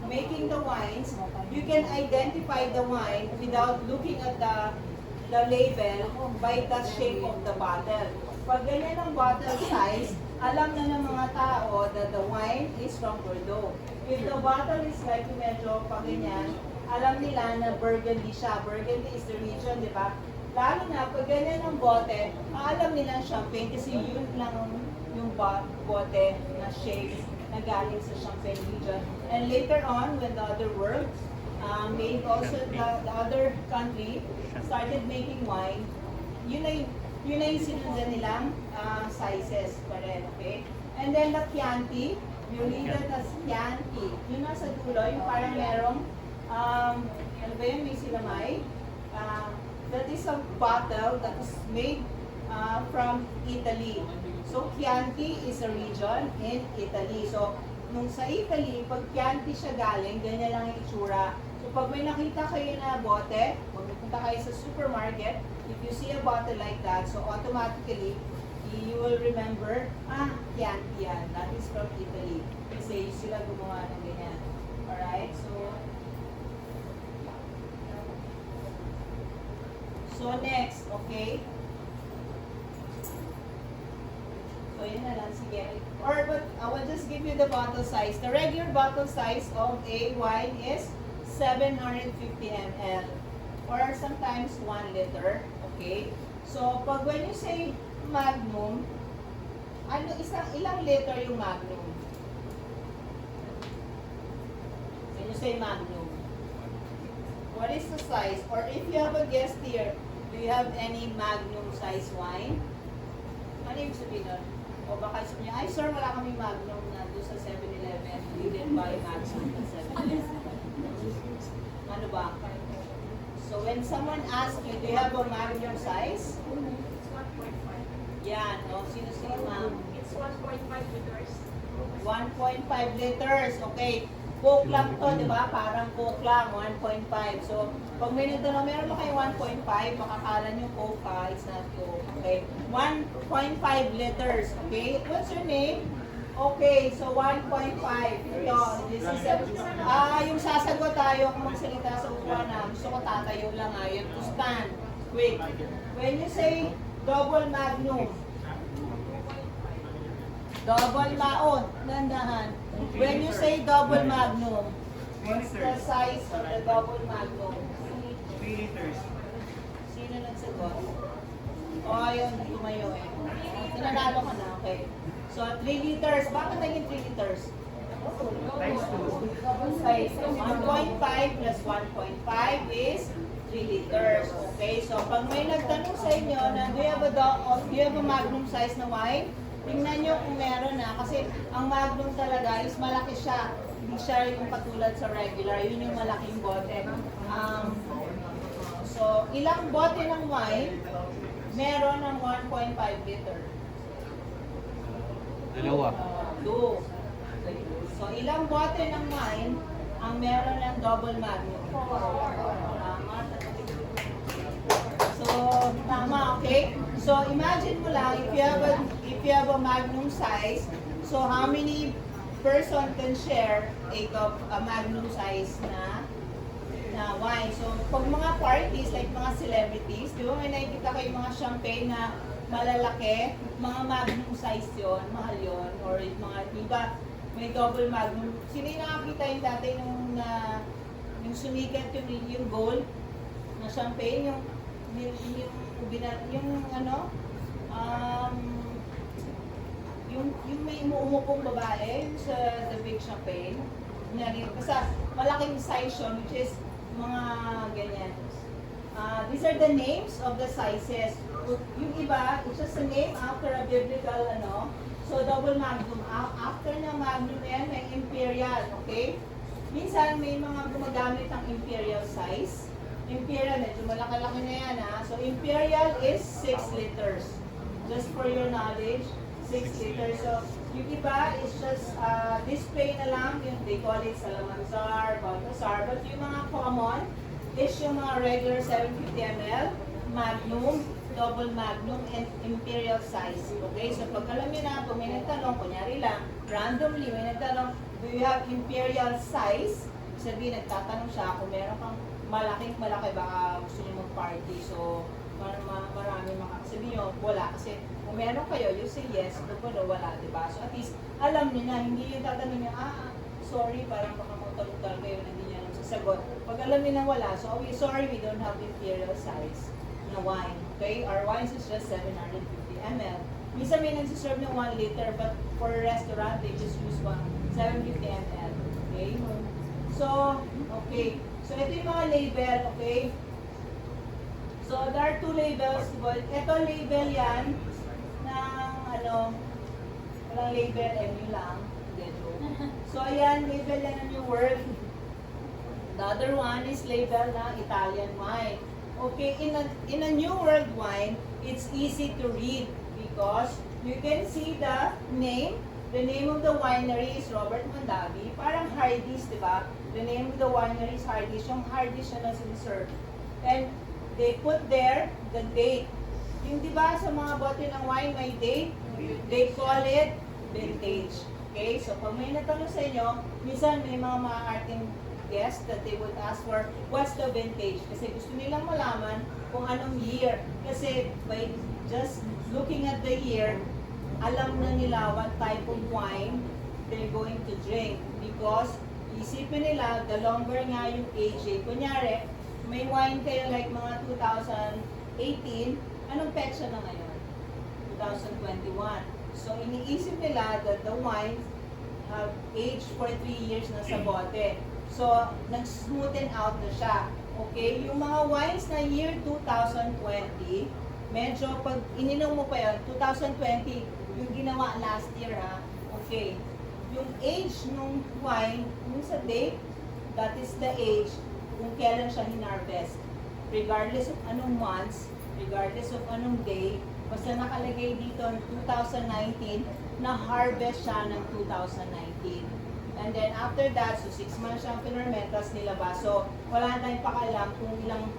making the wines, you can identify the wine without looking at the label by the shape of the bottle. Pag ganyan ang bottle size, alam na ng mga tao that the wine is from Bordeaux. If the bottle is like medyo pag ganyan, alam nila na Burgundy siya. Burgundy is the region, di ba? Lalo na, pag ganyan ang bote, alam nila Champagne kasi yun lang yung bote na shape na galing sa Champagne region. And later on, when the other world made also the other country started making wine, yun na yung sinundan nilang sizes pa rin, okay? And then the Chianti, you read it as Chianti. Yun nasa dulo, yung parang merong ano ba yun, may silamay. That is a bottle that is made from Italy. So, Chianti is a region in Italy. So, nung sa Italy, pag Chianti siya galing, ganyan lang yung itsura. So, pag may nakita kayo na bote, pag pupunta kayo sa supermarket, if you see a bottle like that, so automatically, you will remember, Chianti yan. That is from Italy. Kasi sila gumawa ng ganyan. Alright? So next, okay? So yun na lang, sige. But I will just give you the bottle size. The regular bottle size of a wine is 750 ml or sometimes 1 liter, okay? So pag when you say Magnum, ilang liter yung Magnum? When you say Magnum, what is the size? Or if you have a guest here, do you have any Magnum size wine? Ano yung sabihin nun? O baka sabihin niya, ay sir, wala kami Magnum na doon sa 7-Eleven. We didn't buy Magnum sa 7-Eleven. Ano ba? So when someone asks you, do you have a Magnum size? It's 1.5. Yan, no? Sino ma'am? It's 1.5 liters. 1.5 liters, okay. Coke lang to, di ba? Parang Coke lang, 1.5. So, pag may nagtanong, meron ba kayo 1.5? Makakala nyo Coke ha, it's not Coke. Okay, 1.5 liters, okay? What's your name? Okay, so 1.5. Ito, this is yung sasagot tayo kung magsalita sa upuan na gusto ko tatayo lang ha. You have to stand. Quick. When you say double Magnum, double maon, nandahan. When you say double Magnum, what's the size of the double Magnum? 3 liters. Sino nagsagot? O, ayun, tumayo eh. Tinanalo ka na, okay. So, 3 liters. Bakit naging 3 liters? Okay, so 1.5 plus 1.5 is 3 liters. Okay, so pag may nagtanong sa inyo na do you have a magnum size na wine? Tingnan nyo kung meron na. Kasi ang magnum talaga is malaki siya. Hindi siya yung katulad sa regular. Yun yung malaking bote. So, ilang bote ng wine meron ng 1.5 liter? Dalawa. 2. So, ilang bote ng wine ang meron ng double magnum? Tama. So, tama, okay? So, imagine mo lang, if you have a magnum size, so how many person can share a magnum size na wine? So, pag mga parties, like mga celebrities, di ba may nakikita kayo mga champagne na malalaki, mga magnum size yon, mahal yon, or mga, di ba, may double magnum. Sino yung nakakita yung dati yung sumikat yung gold na champagne, yung may umuupong babae sa the big champagne. Kasi malaking size yun, which is mga ganyan. These are the names of the sizes. Yung iba, it's just a name after a biblical, so double magnum. After na magnum yan, may imperial, okay? Minsan may mga gumagamit ng imperial size. Imperial, medyo malaki-laki na yan, ha? So imperial is 6 liters. Just for your knowledge, 6 liters. So yung iba is just display na lang. They call it Salamanzar, Balthazar. But yung mga common is yung mga regular 750 ml, magnum, double magnum, and imperial size. Okay? So pag alam nyo na, kung may nagtanong, kunyari lang, randomly may nagtanong, do you have imperial size? Sabihin, nagtatanong siya, kung meron kang malaki, baka gusto nyo mag-party. So, marami makakasabi nyo, wala. Kasi kung meron kayo, you say yes, kung wala, diba? So at least, alam nyo na, hindi yung tatanong nyo, sorry, parang baka magtalong-talong kayo, hindi nyo lang sasagot. Pag alam nyo na wala, so sorry, we don't have imperial size na wine. Okay? Our wines is just 750 ml. Minsan may nagsiserve ng 1 liter, but for a restaurant, they just use 750 ml. Okay? So, okay. So, ito yung mga label, okay? So, there are 2 labels. Ito label yan ng walang label, MU lang. So, ayan, label yan ng New World. The other one is label na Italian wine. Okay, in a New World wine, it's easy to read because you can see the name. The name of the winery is Robert Mondavi. Parang Hardy's, di ba? The name of the winery is Hardy's. Yung Hardy's siya na siniserve. And they put there the date. Yung di ba sa mga bote ng wine may date? They call it vintage. Okay? So pag may natanong sa inyo, minsan may mga maaaring guests that they would ask for, what's the vintage? Kasi gusto nilang malaman kung anong year. Kasi by just looking at the year, alam na nila what type of wine they're going to drink. Because isipin nila, the longer nga yung age, kunyari, may wine kayo like mga 2018, anong petsa na ngayon? 2021. So iniisip nila that the wines have aged for 3 years na sa bote. So, nag-smoothen out na siya. Okay? Yung mga wines na year 2020, medyo pag ininom mo pa yun, 2020, yung ginawa last year, ha? Okay. Yung age ng wine, yung sa date, that is the age kung kailan siya hinarvest. Regardless of anong months, regardless of anong day, basta nakalagay dito ng 2019, na harvest siya ng 2019. And then after that, so 6 months siyang pinerment, tapos nilabas. So wala tayong pakialam kung ilang